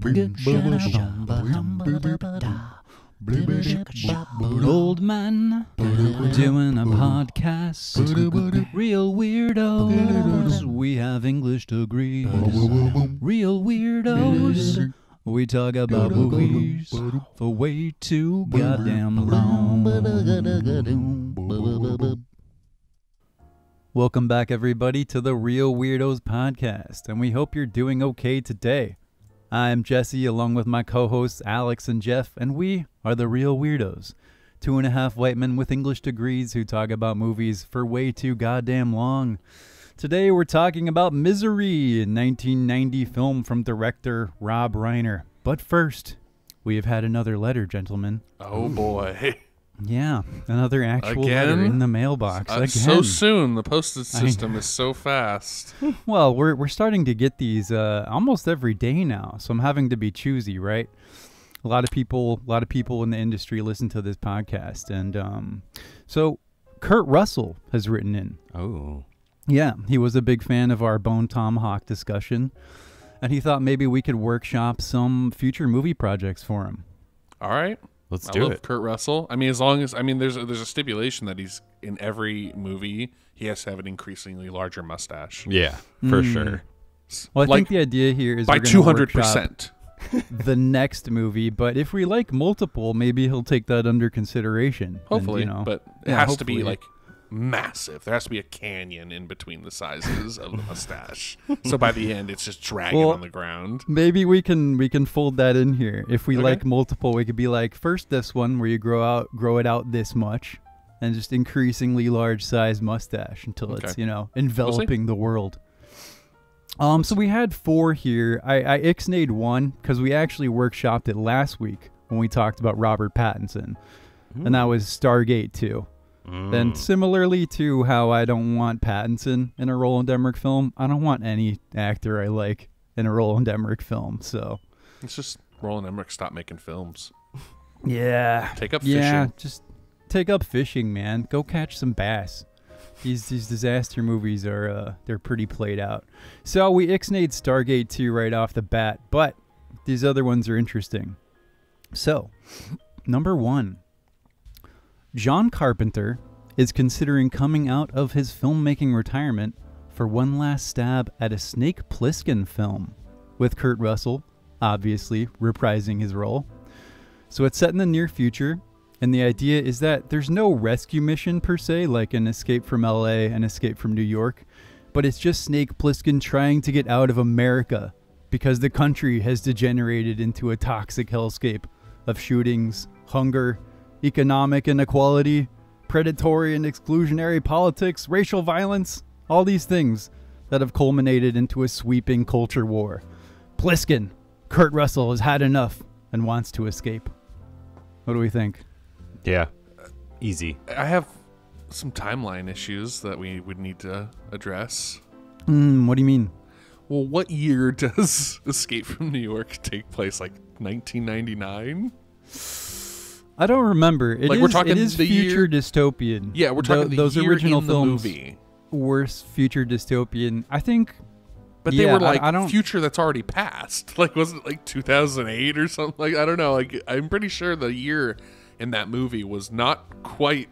Old man doing a podcast. Real weirdos, we have English degrees. Real weirdos, we talk about movies for way too goddamn long. Welcome back, everybody, to the Reel Weirdos podcast, and we hope you're doing okay today. I'm Jesse, along with my co-hosts Alex and Jeff, and we are the Reel Weirdos, 2.5 white men with English degrees who talk about movies for way too goddamn long. Today we're talking about Misery, a 1990 film from director Rob Reiner. But first, we have had another letter, gentlemen. Oh boy. Yeah, another actual letter in the mailbox. Again. So soon. The postage system is so fast. Well, we're starting to get these almost every day now, so I'm having to be choosy, right? A lot of people in the industry listen to this podcast, and so Kurt Russell has written in. Oh, yeah, he was a big fan of our Bone Tomahawk discussion, and he thought maybe we could workshop some future movie projects for him. All right. Let's do it. Kurt Russell. I mean, as long as there's a stipulation that he's in every movie he has to have an increasingly larger mustache. Yeah, for sure. Well, I think the idea here is by 200% the next movie, but if we like multiple, maybe he'll take that under consideration. Hopefully, and, but it has to be like massive. There has to be a canyon in between the sizes of the mustache. So by the end, it's just dragging on the ground. Maybe we can fold that in here. If we like multiple, we could be like, first this one where you grow it out this much, and just increasingly large size mustache until it's enveloping the world. So we had 4 here. I ixnayed 1 because we actually workshopped it last week when we talked about Robert Pattinson, and that was Stargate 2. And similarly to how I don't want Pattinson in a Roland Emmerich film, I don't want any actor I like in a Roland Emmerich film. So it's just Roland Emmerich stopped making films. Yeah. Take up fishing. Yeah, just take up fishing, man. Go catch some bass. These disaster movies are they're pretty played out. So we ixnayed Stargate 2 right off the bat, but these other ones are interesting. So, number 1. John Carpenter is considering coming out of his filmmaking retirement for one last stab at a Snake Plissken film, with Kurt Russell, obviously, reprising his role. So it's set in the near future, and the idea is that there's no rescue mission per se, like an escape from LA and escape from New York, but it's just Snake Plissken trying to get out of America because the country has degenerated into a toxic hellscape of shootings, hunger, economic inequality, predatory and exclusionary politics, racial violence, all these things that have culminated into a sweeping culture war. Plissken, Kurt Russell, has had enough and wants to escape. What do we think? Yeah, easy. I have some timeline issues that we would need to address. What do you mean? Well, what year does Escape from New York take place? Like 1999? I don't remember. It is future dystopian. Yeah, we're talking those year original in films the movie. Were future dystopian. I think. But they were like future that's already passed. Like, was it like 2008 or something? Like, I don't know. Like, I'm pretty sure the year in that movie was not quite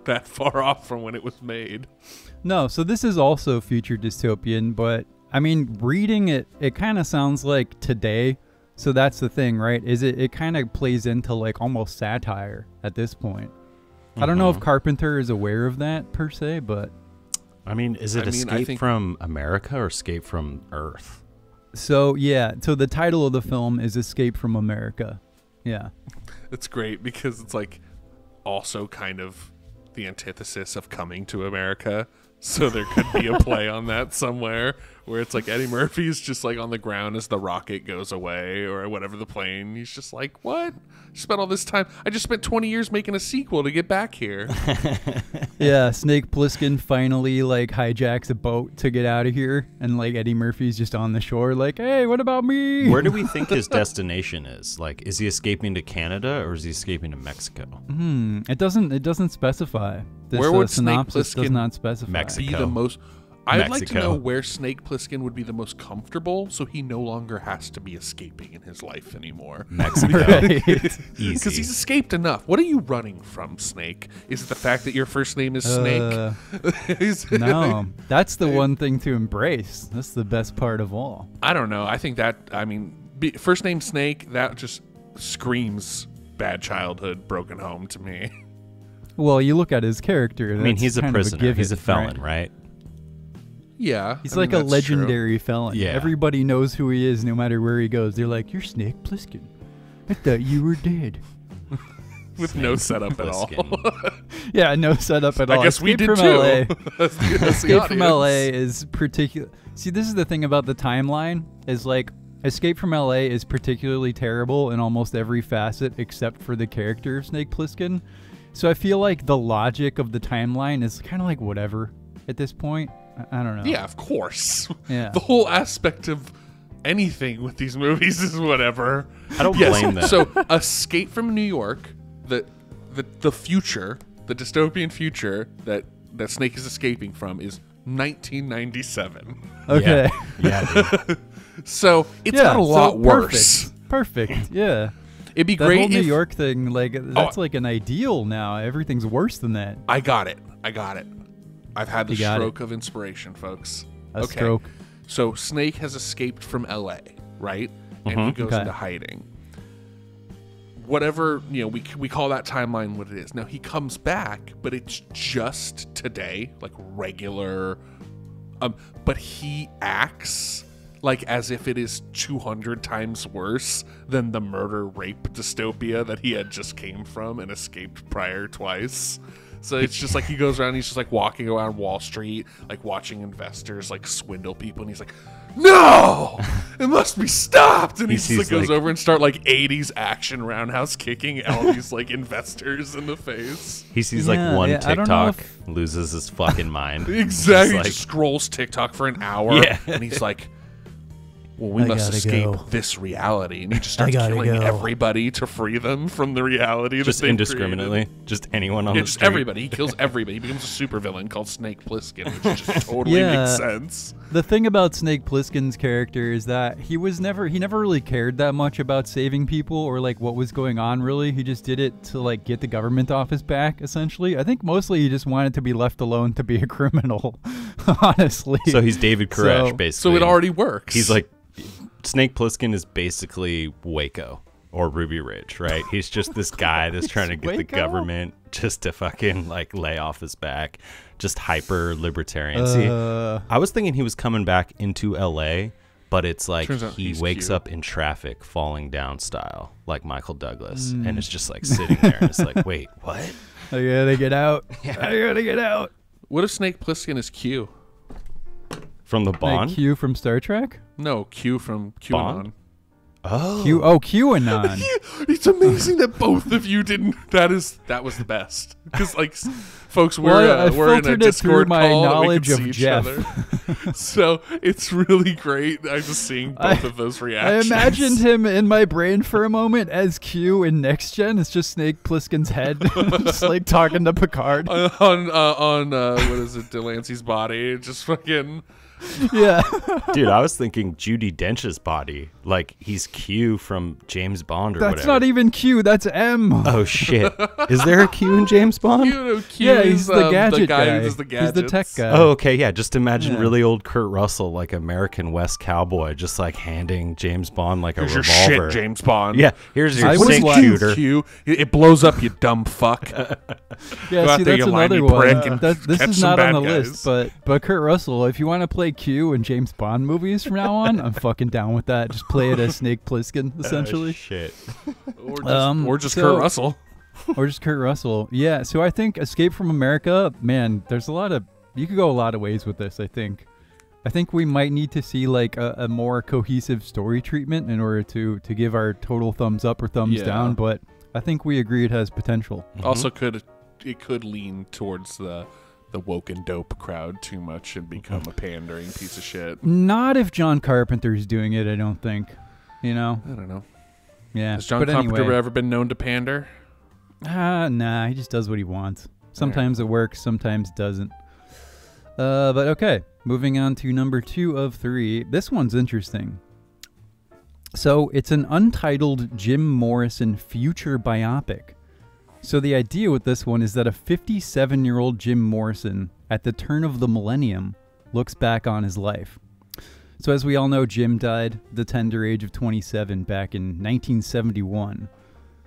that far off from when it was made. No, so this is also future dystopian, but I mean, reading it kind of sounds like today. So that's the thing, right? Is it kind of plays into like almost satire at this point. I don't know if Carpenter is aware of that per se, but I mean, is it Escape from America or Escape from Earth? So yeah, so the title of the film is Escape from America. Yeah. It's great because it's like also kind of the antithesis of Coming to America. So there could be a play on that somewhere where it's like Eddie Murphy's just like on the ground as the rocket goes away or whatever the plane. He's just like, what? I spent all this time. I just spent 20 years making a sequel to get back here. Yeah, Snake Plissken finally like hijacks a boat to get out of here. And like Eddie Murphy's just on the shore like, hey, what about me? Where do we think his destination is? Like, is he escaping to Canada or is he escaping to Mexico? It doesn't specify. Where would Snake synopsis Plissken does not specify. Mexico. Be the most... I'd like to Mexico. know where Snake Plissken would be the most comfortable, so he no longer has to be escaping in his life anymore. Mexico. Right. Because Easy. he's escaped enough. What are you running from, Snake? Is it the fact that your first name is Snake? No, that's the one thing to embrace. That's the best part of all. I don't know. I think that, I mean, first name Snake, that just screams bad childhood, broken home to me. Well, you look at his character. I mean, that's he's a kind of prisoner. given, He's a felon, right? Yeah. He's I mean, like a that's legendary felon. Yeah. Everybody knows who he is no matter where he goes. They're like, you're Snake Plissken. I thought you were dead. true. With no setup at all. Plissken. Yeah, no setup at all. I guess we Escape did from too. LA. That's the Escape from LA audience. is particular. See, this is the thing about the timeline is like Escape from LA is particularly terrible in almost every facet except for the character of Snake Plissken. So I feel like the logic of the timeline is kind of like whatever at this point. I don't know. Yeah, of course. Yeah. The whole aspect of anything with these movies is whatever. I don't blame them. So, Escape from New York, the future, the dystopian future that Snake is escaping from is 1997. Okay. Yeah, dude. So it's Yeah, not a lot so worse. Perfect. Yeah. It'd be That great whole New if York thing, like that's like an ideal now. Everything's worse than that. I got it. I've had the You got stroke of inspiration, folks. A stroke. So Snake has escaped from LA, right? And he goes Okay. into hiding. Whatever, we call that timeline what it is. Now he comes back, but it's just today, like regular. But he acts like as if it is 200 times worse than the murder rape dystopia that he had just came from and escaped prior twice. So it's just like he goes around, he's just like walking around Wall Street, like watching investors like swindle people, and he's like, no, it must be stopped. And he just like goes over and start like 80s action roundhouse kicking all these like investors in the face. He sees Yeah, like one yeah, I don't know TikTok, loses his fucking mind. Exactly. Just He just scrolls TikTok for an hour, Yeah. and he's like, well, we I must gotta escape go. this reality. And he just starts gotta killing go. everybody to free them from the reality just that they indiscriminately, just anyone on the Just street. everybody. He kills everybody. He becomes a supervillain called Snake Plissken, which just totally Yeah. makes sense. The thing about Snake Plissken's character is that he never really cared that much about saving people or like what was going on really. He just did it to like get the government off his back essentially. I think mostly he just wanted to be left alone to be a criminal, honestly. So he's David Koresh, So- basically. So it already works. He's like, Snake Plissken is basically Waco or Ruby Ridge, right? He's just this guy that's trying to get the Waco? government just to fucking like lay off his back, just hyper libertarian. See, I was thinking he was coming back into LA, but it's like Turns out he he's wakes cute. up in traffic falling down style, like Michael Douglas, and it's just like sitting there and it's like, wait, what? I gotta get out. I gotta get out. What if Snake Plissken is Q? From the Like Bond? Q from Star Trek? No, Q from QAnon. Bond? Oh. QAnon. It's amazing that both of you didn't. That was the best. Because like, folks, we're Well, I we're in a filtered it through Discord my call knowledge that we of can see Jeff. each other. So it's really great. I'm just seeing both of those I reactions. imagined him in my brain for a moment as Q in Next Gen. It's just Snake Plissken's head, just like talking to Picard. on what is it, Delancey's body, just fucking. Yeah. Dude, I was thinking Judi Dench's body. Like, he's Q from James Bond or That's whatever. not even Q. That's M. Oh, shit. Is there a Q in James Bond? Q yeah, is, he's the gadget the guy guy. who does the He's gadgets. the tech guy. Oh, okay, yeah. Just imagine Yeah. really old Kurt Russell, like American West cowboy, just like handing James Bond like a Here's your revolver. shit, James Bond. Yeah, here's your I would sink like- shooter. Q. It blows up, you dumb fuck. Go Yeah, out see, there, that's you limey another one. prick, and This catch is some not on bad the guys. list, but Kurt Russell, if you want to play Q in James Bond movies from now on, I'm fucking down with that. Just play it as Snake Plissken, essentially. Shit. Or just so- Kurt Russell. Or just Kurt Russell. Yeah, so I think Escape from America, man, there's a lot of, you could go a lot of ways with this, I think. I think we might need to see like a more cohesive story treatment in order to give our total thumbs up or thumbs Yeah. down, but I think we agree it has potential. Also, it could lean towards the woke and dope crowd too much and become a pandering piece of shit. Not if John Carpenter's doing it, I don't think. You know? I don't know. Yeah. Has John but Carpenter anyway. ever been known to pander? Nah, he just does what he wants. Sometimes it works, sometimes doesn't. But okay, moving on to number 2 of 3. This one's interesting. So it's an untitled Jim Morrison future biopic. So the idea with this one is that a 57-year-old Jim Morrison at the turn of the millennium looks back on his life. So as we all know, Jim died at the tender age of 27 back in 1971.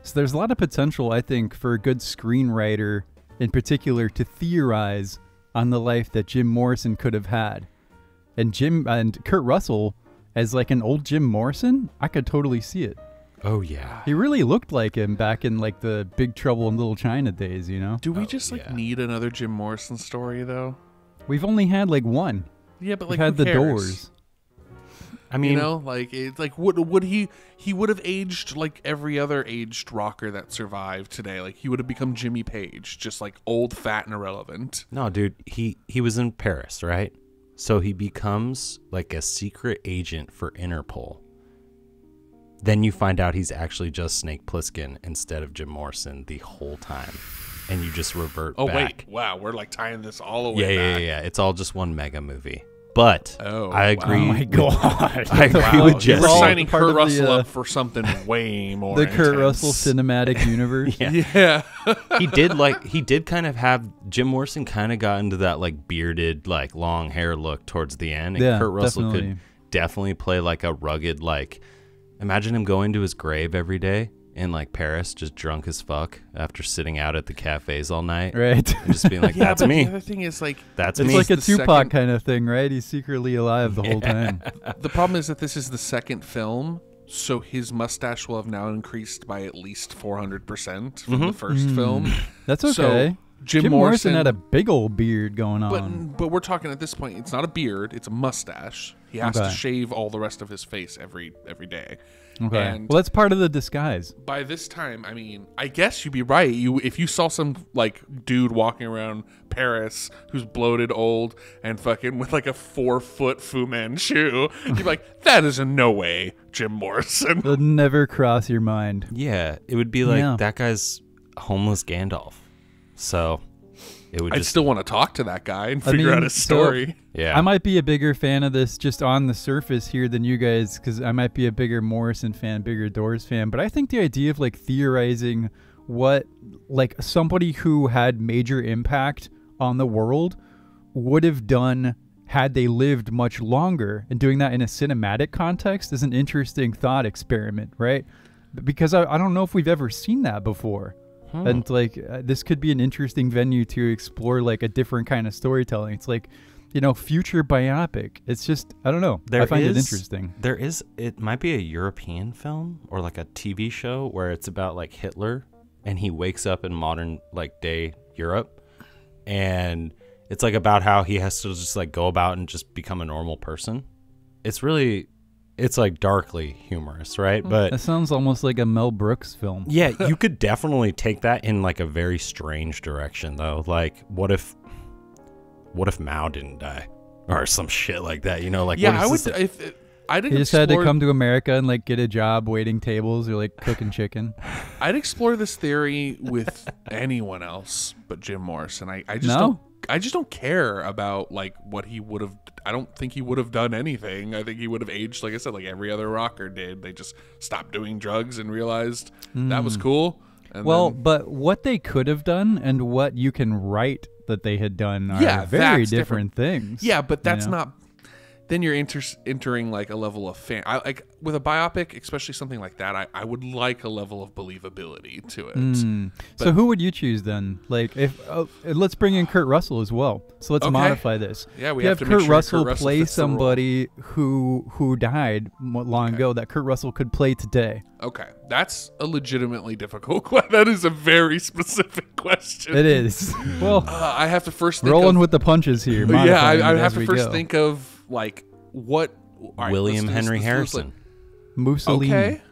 So there's a lot of potential, I think, for a good screenwriter in particular to theorize on the life that Jim Morrison could have had. And Kurt Russell as like an old Jim Morrison, I could totally see it. Oh, yeah. He really looked like him back in like the Big Trouble in Little China days, you know? Do we just need another Jim Morrison story though? We've only had like one. Yeah, but like We've had who the cares? Doors. I mean, you know, like it's like would he would have aged like every other aged rocker that survived today. Like he would have become Jimmy Page, just like old, fat, and irrelevant. no, dude, he was in Paris, right? So he becomes like a secret agent for Interpol. Then you find out he's actually just Snake Plissken instead of Jim Morrison the whole time. And you just revert Oh, back. wait. Wow. We're like tying this all the way back. Yeah. It's all just one mega movie. But Oh, I agree. Oh my god! I agree Wow. with We're Jesse. all signing part Kurt of Russell the, up for something way more The Kurt intense. Russell cinematic universe. Yeah. Yeah. he did kind of have Jim Morrison kind of got into that like bearded, like long hair look towards the end. And Yeah, Kurt Russell definitely. could definitely play like a rugged, like imagine him going to his grave every day in like Paris, just drunk as fuck after sitting out at the cafes all night. Right. And just being like, Yeah, that's but me. The other thing is like That's It's me. like a the Tupac second- kind of thing, right? He's secretly alive the whole time. the problem is that this is the second film, so his mustache will have now increased by at least 400% from the first film. That's okay. So Jim Morrison had a big old beard going on. But we're talking at this point. It's not a beard; it's a mustache. He has to Okay. shave all the rest of his face every day. Okay. And Well, that's part of the disguise. by this time, I mean, I guess you'd be right. If you saw some like dude walking around Paris who's bloated, old, and fucking with like a 4-foot Fu Manchu, you'd be like, that is in no way Jim Morrison. It'll never cross your mind. Yeah, it would be like Yeah. that guy's homeless Gandalf. So it would I'd just still want to talk to that guy and figure out his so story. yeah. I might be a bigger fan of this just on the surface here than you guys, because I might be a bigger Morrison fan, bigger Doors fan. But I think the idea of like theorizing what like somebody who had major impact on the world would have done had they lived much longer, and doing that in a cinematic context is an interesting thought experiment, right? Because I don't know if we've ever seen that before. And like this could be an interesting venue to explore like a different kind of storytelling. It's like, you know, future biopic. It's just, I don't know. I find it interesting. It might be a European film or like a TV show where it's about like Hitler and he wakes up in modern like day Europe, and it's like about how he has to just like go about and just become a normal person. It's like darkly humorous, right? But That sounds almost like a Mel Brooks film. yeah, you could definitely take that in like a very strange direction though. Like what if Mao didn't die or some shit like that, you know, like Yeah, what I is would. this- If I didn't He just had to explore- come to America and like get a job waiting tables or like cooking chicken. I'd explore this theory with anyone else but Jim Morrison. I just No? don't. I just don't care about like what he would have. I don't think he would have done anything. I think he would have aged, like I said, like every other rocker did. They just stopped doing drugs and realized that was cool. And Well, then- but what they could have done and what you can write that they had done are Yeah, very that's different things. yeah, but that's you know? not. Then you're entering like a level of fan. Like with a biopic, especially something like that, I would like a level of believability to it. So who would you choose then? Like, if let's bring in Kurt Russell as well. So let's Okay. modify this. Yeah, we You have have to make Kurt sure Russell Kurt Russell play fits the role. somebody who died long ago that Kurt Russell could play today. Okay, that's a legitimately difficult question. That is a very specific question. It is. Well, I have to first think rolling of, with the punches here. Yeah, modifying I it have as to we first go. think of like what all right, William let's do this- Henry let's do this, Harrison. Mussolini. Okay.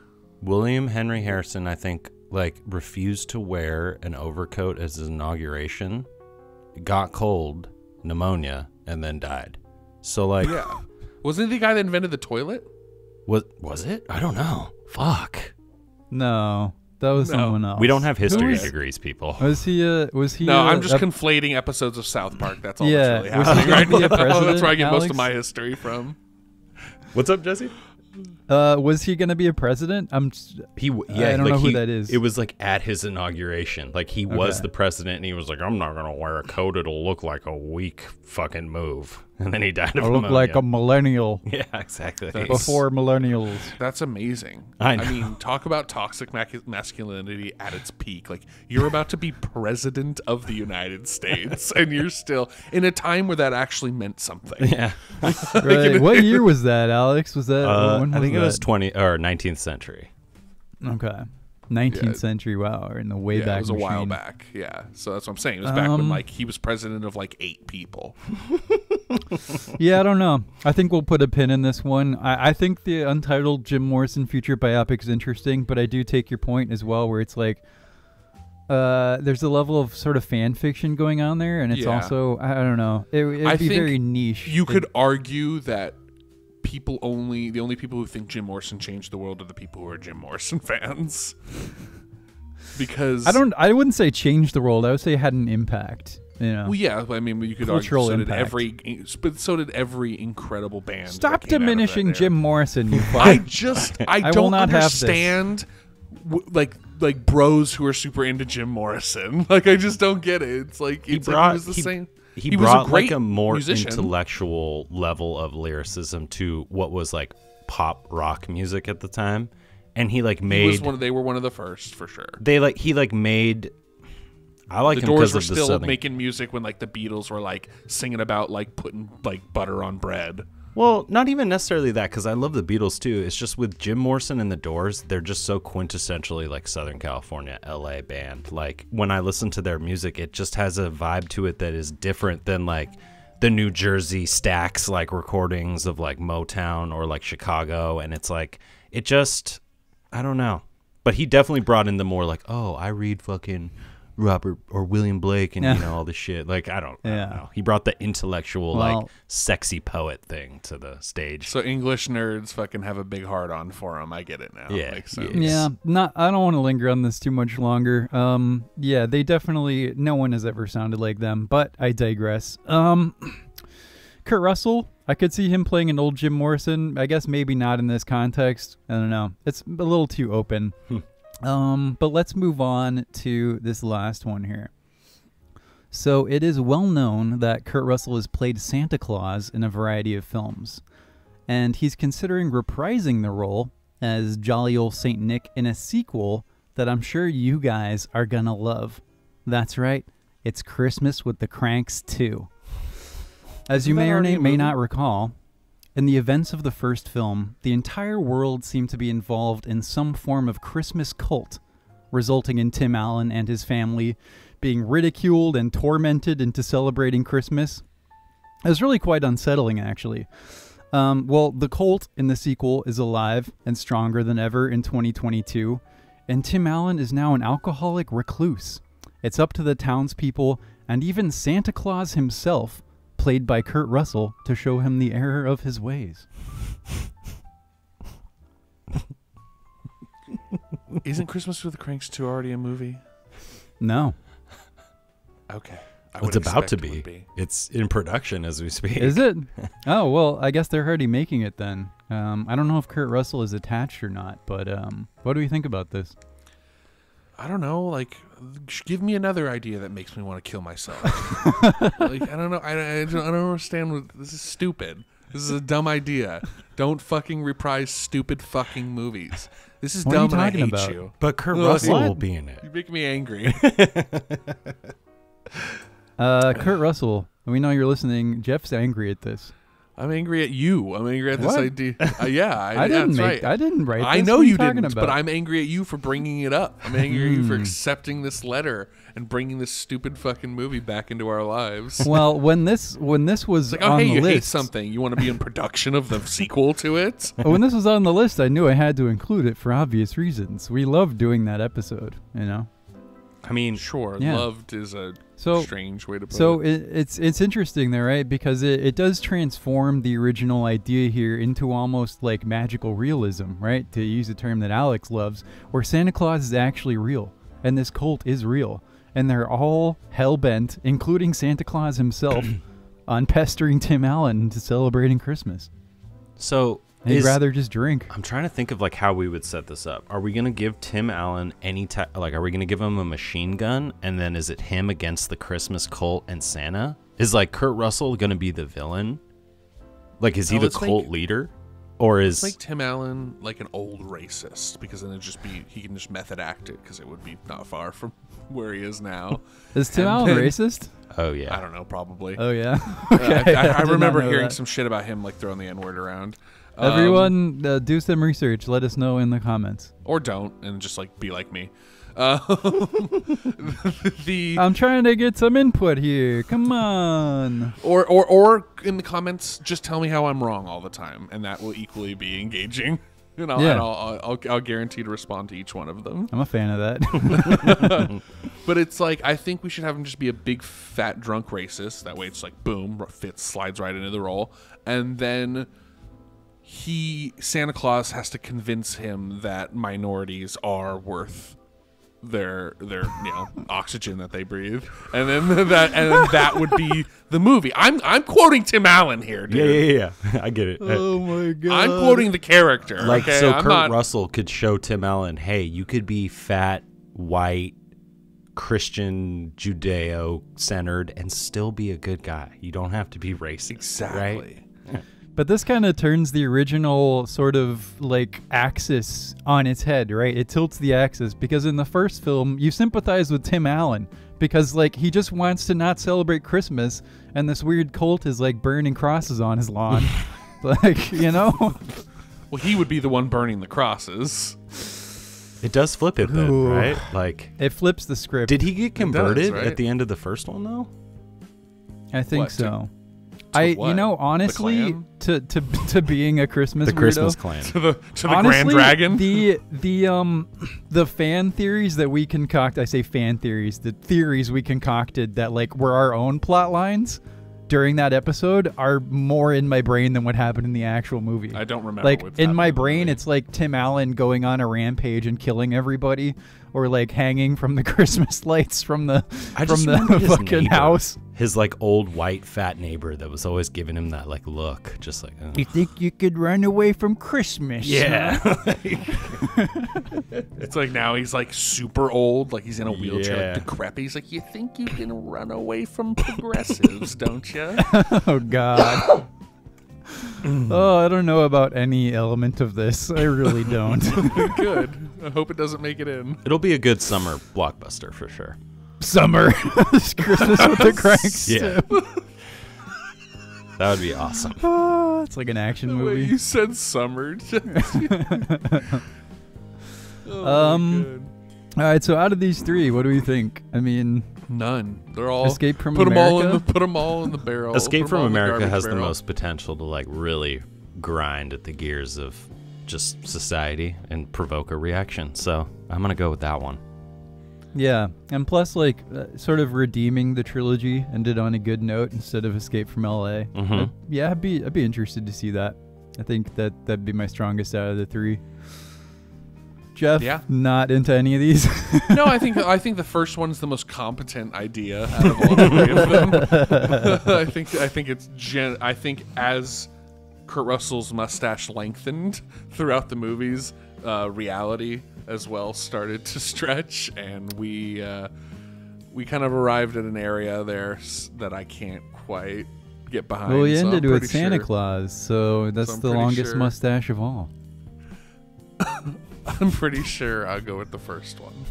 William Henry Harrison, I think, like refused to wear an overcoat as his inauguration, got cold, pneumonia, and then died. So like, Yeah. Wasn't he the guy that invented the toilet? was it? I don't know. Fuck. No, That was No. someone else. We don't have history was- degrees, people. Was he? Was he? No, I'm just conflating episodes of South Park. That's all Yeah, that's was really he happening right gonna be a now. president, That's where I get most Alex? of my history from. What's up, Jesse? Was he gonna be a president? I don't know who that is. It was like at his inauguration. Like he was Okay. the president, and he was like, "I'm not gonna wear a coat. It'll look like a weak fucking move." And then he died of I look pneumonia. like a millennial Yeah, exactly. That's- before millennials. That's amazing. I know. mean, talk about toxic masculinity at its peak. Like, you're about to be president of the United States, and you're still in a time where that actually meant something. Yeah. Right. What year was that, Alex? Was that? When I think it was that? 19th century. Okay. 19th Yeah. century. Wow, or in the way Yeah, back. it was a while machine. back. Yeah, so that's what I'm saying. It was back when like he was president of like 8 people. Yeah, I don't know. I think we'll put a pin in this one. I think the Untitled Jim Morrison future biopic is interesting, but I do take your point as well, where it's like there's a level of sort of fan fiction going on there, and it's Yeah. also I don't know. It'd I be think very niche. You could argue that the only people who think Jim Morrison changed the world are the people who are Jim Morrison fans. Because I wouldn't say change the world. I would say it had an impact. You know. well, yeah, I mean, you could Cultural argue impact. but so did every incredible band. Stop that came out of that diminishing era. Jim Morrison. You I fuck. just I will don't not have this. understand like bros who are super into Jim Morrison. Like I just don't get it. It's like he was the same. He was brought a great like a more musician. intellectual level of lyricism to what was like pop rock music at the time, and he like made. They were one of the first for sure. He made. I like The him Doors because were of the still southern. making music when like the Beatles were like singing about like putting like butter on bread. Well, not even necessarily that, because I love the Beatles too. It's just with Jim Morrison and the Doors, they're just so quintessentially like Southern California, LA band. Like when I listen to their music, it just has a vibe to it that is different than like the New Jersey Stax like recordings of like Motown or like Chicago. And it's like, it just, I don't know. But he definitely brought in the more like, oh, I read fucking Robert or William Blake and Yeah. you know all this shit. Like I don't Yeah. know. He brought the intellectual Well- like sexy poet thing to the stage. So English nerds fucking have a big heart on for him. I get it now. Yeah, Makes sense. Yeah, I don't want to linger on this too much longer. Yeah, they definitely, no one has ever sounded like them, but I digress. Kurt Russell, I could see him playing an old Jim Morrison. I guess maybe not in this context. I don't know. It's a little too open. But let's move on to this last one here. So it is well known that Kurt Russell has played Santa Claus in a variety of films, and he's considering reprising the role as jolly old Saint Nick in a sequel that I'm sure you guys are gonna love. That's right, it's Christmas with the Cranks 2. As you Isn't that may or already a may movie? not recall, in the events of the first film, the entire world seemed to be involved in some form of Christmas cult, resulting in Tim Allen and his family being ridiculed and tormented into celebrating Christmas. It was really quite unsettling, actually. Well, the cult in the sequel is alive and stronger than ever in 2022, and Tim Allen is now an alcoholic recluse. It's up to the townspeople and even Santa Claus himself, played by Kurt Russell, to show him the error of his ways. Isn't Christmas with the Cranks 2 already a movie? No. Okay. It's about to be. It's in production as we speak. Is it? Oh, well, I guess they're already making it then. I don't know if Kurt Russell is attached or not, but what do you think about this? I don't know. Like, give me another idea that makes me want to kill myself. Like, I don't know. I don't understand. This is stupid. This is a dumb idea. Don't fucking reprise stupid fucking movies. This is What are you dumb and I talking hate about? you. But Kurt What? Russell will be in it. You make me angry. Kurt Russell, we know you're listening. Jeff's angry at this. I'm angry at you. I'm angry at this What? idea. Yeah, I didn't that's right. I didn't write this. I know What are you talking didn't, about? but I'm angry at you for bringing it up. I'm angry at you for accepting this letter and bringing this stupid fucking movie back into our lives. Well, when this was Like, oh, on hey, the you hate list, something. You want to be in production of the sequel to it? when this was on the list, I knew I had to include it for obvious reasons. We loved doing that episode, you know. I mean, Sure, Yeah. loved is a So strange way to put So it. it's interesting there, right? Because it does transform the original idea here into almost like magical realism, right? To use a term that Alex loves, where Santa Claus is actually real, and this cult is real, and they're all hell-bent, including Santa Claus himself, on pestering Tim Allen into celebrating Christmas. so He'd rather just drink. I'm trying to think of like how we would set this up. Are we going to give Tim Allen any type, like, are we going to give him a machine gun? And then is it him against the Christmas cult and Santa? Is like Kurt Russell going to be the villain? Like, is he the let's cult make- leader? Or is Make Tim Allen like an old racist, because then he can just method act it, because it would be not far from where he is now. Is Tim And Allen then- racist? oh yeah. I don't know, probably. Oh yeah. Okay. I did not remember know hearing that. some shit about him like throwing the N-word around. Everyone, do some research. Let us know in the comments. Or don't, and just like be like me. I'm trying to get some input here. Come on. Or in the comments, just tell me how I'm wrong all the time, and that will equally be engaging. And I'll guarantee to respond to each one of them. I'm a fan of that. But it's like, I think we should have him just be a big fat drunk racist. That way, it's like boom, slides right into the role, and then Santa Claus has to convince him that minorities are worth their oxygen that they breathe, and then that would be the movie. I'm quoting Tim Allen here, dude. Yeah. I get it. Oh my god. I'm quoting the character. Like, okay? so I'm Kurt not- Russell could show Tim Allen, hey, you could be fat, white, Christian, Judeo-centered, and still be a good guy. You don't have to be racist. Exactly. Right? But this kind of turns the original sort of like axis on its head, right? It tilts the axis because in the first film, you sympathize with Tim Allen because like he just wants to not celebrate Christmas, and this weird cult is like burning crosses on his lawn. Like, you know? Well, he would be the one burning the crosses. It does flip it then, Ooh. right? Like, It flips the script. did he get converted right? at the end of the first one, though? I think What, to- so. what? You know, honestly, Clan? to being a Christmas The weirdo, Christmas clan. To the honestly, Grand Dragon. the fan theories that we concoct, I say fan theories, the theories we concocted that like were our own plot lines during that episode are more in my brain than what happened in the actual movie. I don't remember. Like what's in my happening brain, movie. it's like Tim Allen going on a rampage and killing everybody, or like hanging from the Christmas lights from the I just from remember the his fucking neighbor. house. His like old white fat neighbor that was always giving him that like look, just like You think you could run away from Christmas? huh? It's like now he's like super old, like he's in a wheelchair, Yeah. like decrepit. He's like, you think you can run away from progressives, don't you? Oh God. Oh, I don't know about any element of this. I really don't. Good. I hope it doesn't make it in. it'll be a good summer blockbuster for sure. Summer. It's Christmas with the Cranks. Yeah. too. That would be awesome. Oh, it's like an action The way movie. you said summer. Oh Um, All right, so out of these three, what do we think? I mean, none. They're all Escape from put America? Put them all in the barrel. Escape Put 'em from all in the America garbage has the barrel. most potential to like really grind at the gears of just society and provoke a reaction. So I'm gonna go with that one. yeah, and plus, like, sort of redeeming the trilogy, ended on a good note instead of Escape from L.A. Mhm. Yeah, I'd be interested to see that. I think that'd be my strongest out of the three. Jeff, Yeah. not into any of these. No, I think the first one's the most competent idea out of all three of them. I think as Kurt Russell's mustache lengthened throughout the movies, reality as well started to stretch, and we kind of arrived at an area there that I can't quite get behind. Well, we so ended I'm with pretty Santa sure- Claus, so that's I'm the pretty longest sure- mustache of all. I'm pretty sure I'll go with the first one.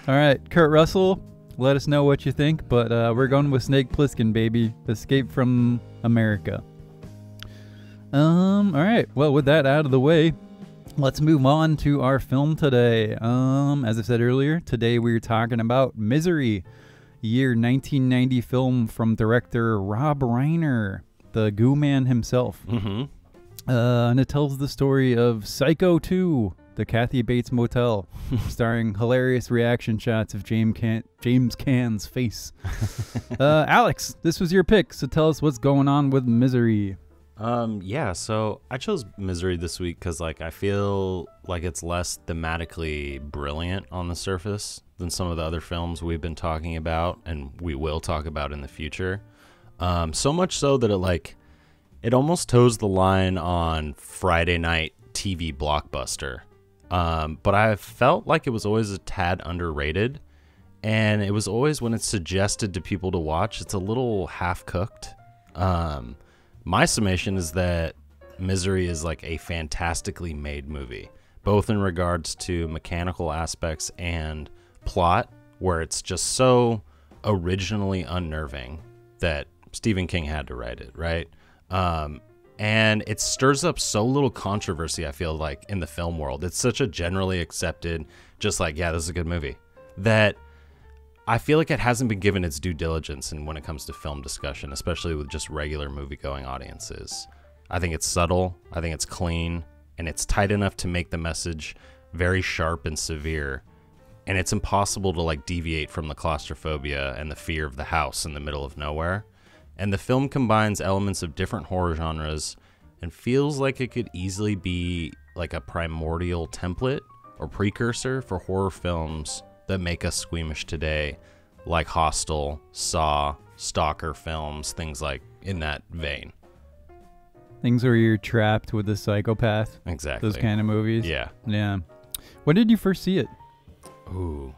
All right, Kurt Russell, let us know what you think, but we're going with Snake Plissken, baby. Escape from America. All right, well, with that out of the way, let's move on to our film today. As I said earlier, today we're talking about Misery, year 1990 film from director Rob Reiner, the Goo Man himself. Mm-hmm. And it tells the story of Psycho 2, The Kathy Bates Motel, starring hilarious reaction shots of James Caan's face. Alex, this was your pick, so tell us what's going on with Misery. Yeah, so I chose Misery this week because, like, I feel like it's less thematically brilliant on the surface than some of the other films we've been talking about and we will talk about in the future. So much so that it almost toes the line on Friday night TV blockbuster. But I felt like it was always a tad underrated, and it was always, when it's suggested to people to watch, it's a little half-cooked. My summation is that Misery is like a fantastically made movie, both in regards to mechanical aspects and plot, where it's just so originally unnerving that Stephen King had to write it, right? And it stirs up so little controversy, I feel like, in the film world. It's such a generally accepted, just like, yeah, this is a good movie, that I feel like it hasn't been given its due diligence and when it comes to film discussion, especially with just regular movie-going audiences. I think it's subtle, I think it's clean, and it's tight enough to make the message very sharp and severe. And it's impossible to deviate from the claustrophobia and the fear of the house in the middle of nowhere. And the film combines elements of different horror genres and feels like it could easily be like a primordial template or precursor for horror films that make us squeamish today, like Hostel, Saw, Stalker films, things like in that vein. Things where you're trapped with a psychopath. Exactly. Those kind of movies. Yeah. Yeah. When did you first see it? Ooh.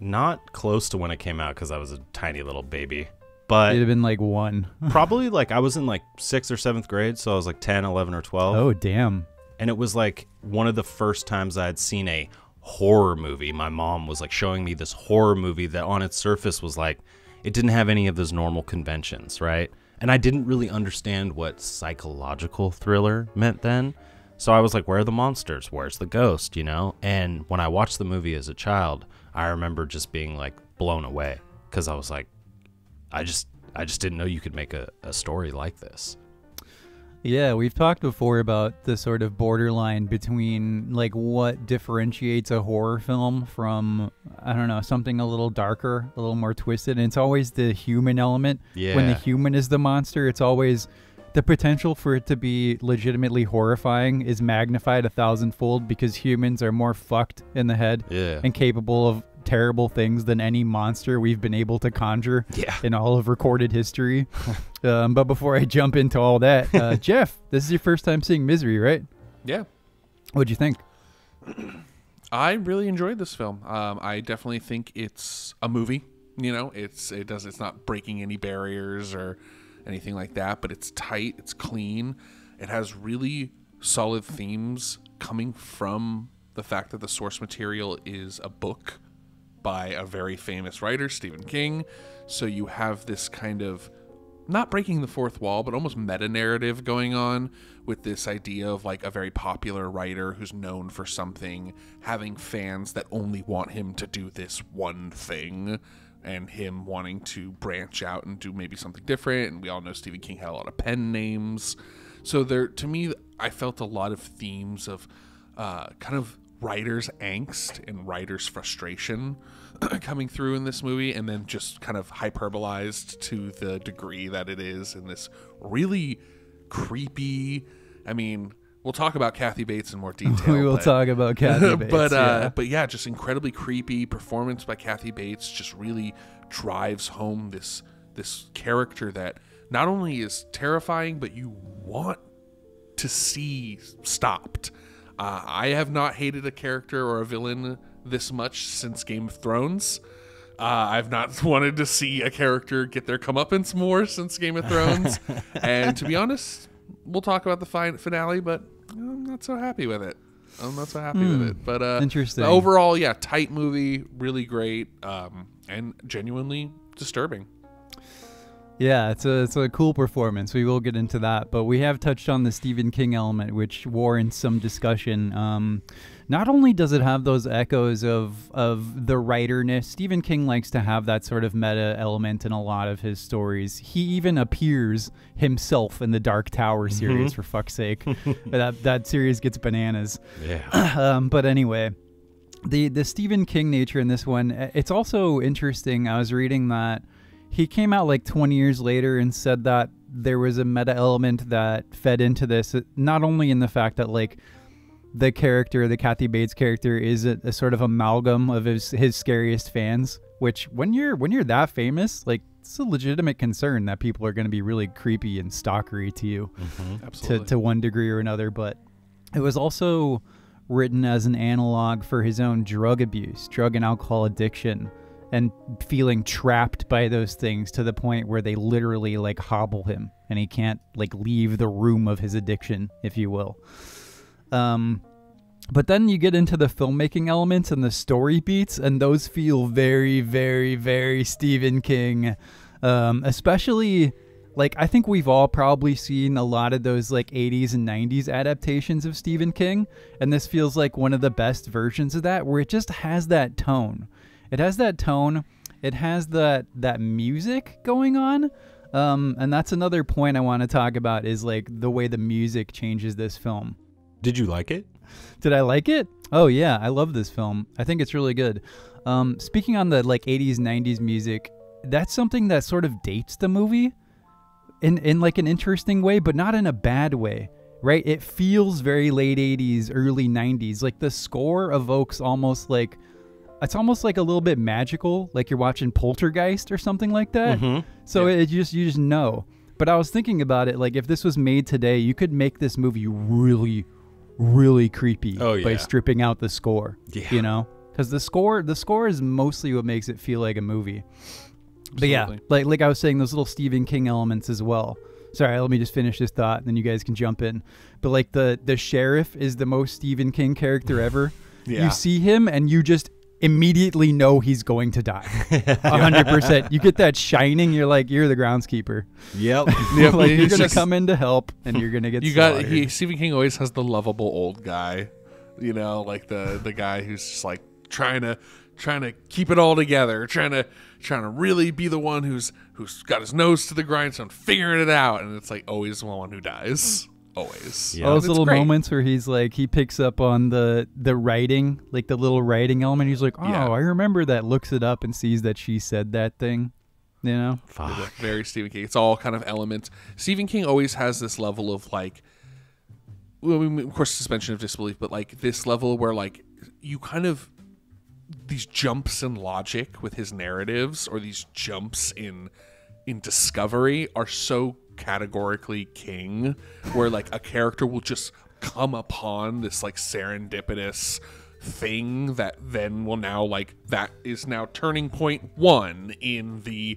Not close to when it came out because I was a tiny little baby. But It'd have been like 1. probably I was in 6th or 7th grade, so I was 10, 11, or 12. Oh, damn. And it was one of the first times I had seen a horror movie. My mom was showing me this horror movie that on its surface was it didn't have any of those normal conventions, right? And I didn't really understand what psychological thriller meant then. So I was like, where are the monsters? Where's the ghost, And when I watched the movie as a child, I remember just being blown away because I was I just didn't know you could make a story like this. Yeah, we've talked before about the sort of borderline between what differentiates a horror film from, I don't know, something a little darker, a little more twisted. And it's always the human element. Yeah. When the human is the monster, it's always the potential for it to be legitimately horrifying is magnified 1,000-fold because humans are more fucked in the head and capable of terrible things than any monster we've been able to conjure in all of recorded history. But before I jump into all that, Jeff, this is your first time seeing Misery, right? Yeah. What'd you think? I really enjoyed this film. I definitely think it's a movie. It's not breaking any barriers or anything like that, but it's tight, it's clean. It has really solid themes coming from the fact that the source material is a book by a very famous writer, Stephen King. So you have this kind of, not breaking the fourth wall, but almost meta-narrative going on with this idea of a very popular writer who's known for something, having fans that only want him to do this one thing, and him wanting to branch out and do maybe something different. And we all know Stephen King had a lot of pen names. So to me, I felt a lot of themes of kind of writer's angst and writer's frustration coming through in this movie, and then just kind of hyperbolized to the degree that it is in this really creepy, we'll talk about Kathy Bates in more detail. We will talk about Kathy Bates. But yeah, just incredibly creepy performance by Kathy Bates just really drives home this character that not only is terrifying, but you want to see stopped. I have not hated a character or a villain this much since Game of Thrones. I've not wanted to see a character get their comeuppance more since Game of Thrones. And to be honest, we'll talk about the finale, but I'm not so happy with it. But interesting. Overall, yeah, tight movie, really great, and genuinely disturbing. Yeah, it's a cool performance. We will get into that, but we have touched on the Stephen King element, which warrants some discussion. Not only does it have those echoes of the writerness, Stephen King likes to have that sort of meta element in a lot of his stories. He even appears himself in the Dark Tower series, for fuck's sake. that series gets bananas. Yeah. But anyway, the Stephen King nature in this one, it's also interesting. I was reading that he came out like 20 years later and said that there was a meta element that fed into this, not only in the fact that like the character, the Kathy Bates character, is a sort of amalgam of his scariest fans, which when you're that famous, like it's a legitimate concern that people are going to be really creepy and stalkery to you, to one degree or another. But it was also written as an analog for his own drug abuse, drug and alcohol addiction, and feeling trapped by those things to the point where they literally like hobble him and he can't like leave the room of his addiction, if you will. But then you get into the filmmaking elements and the story beats, and those feel very, very, very Stephen King. Especially, like, I think we've all probably seen a lot of those like 80s and 90s adaptations of Stephen King, and this feels like one of the best versions of that, where it just has that tone. It has that tone. It has that music going on. And that's another point I want to talk about, is like the way the music changes this film. Did you like it? Did I like it? Oh yeah, I love this film. I think it's really good. Speaking on the like 80s, 90s music, that's something that sort of dates the movie in like an interesting way, but not in a bad way, right? It feels very late 80s, early 90s. Like the score evokes almost like, it's almost like a little bit magical, like you're watching Poltergeist or something like that. So you just know. But I was thinking about it, like if this was made today, you could make this movie really, really creepy by stripping out the score. You know, because the score is mostly what makes it feel like a movie. But yeah, like I was saying, those little Stephen King elements as well. Sorry, let me just finish this thought, and then you guys can jump in. But like the sheriff is the most Stephen King character ever. You see him, and you just immediately know he's going to die. 100%. You get that shining, you're like, you're the groundskeeper. Yep. Like you're gonna come in to help and you're gonna get slaughtered. Stephen King always has the lovable old guy, you know, like the guy who's just like trying to keep it all together, trying to really be the one who's got his nose to the grindstone, figuring it out, and it's like always the one who dies. Always. Yeah. All those little moments where he's like, he picks up on the writing, like the little writing element. He's like, oh, I remember that, looks it up and sees that she said that thing, you know? Fuck. Very Stephen King. It's all kind of elements. Stephen King always has this level of like, well, I mean, of course, suspension of disbelief, but like this level where like you kind of, these jumps in logic with his narratives, or these jumps in discovery are so categorically King, where like a character will just come upon this like serendipitous thing that then will now like, that is now turning point one in the,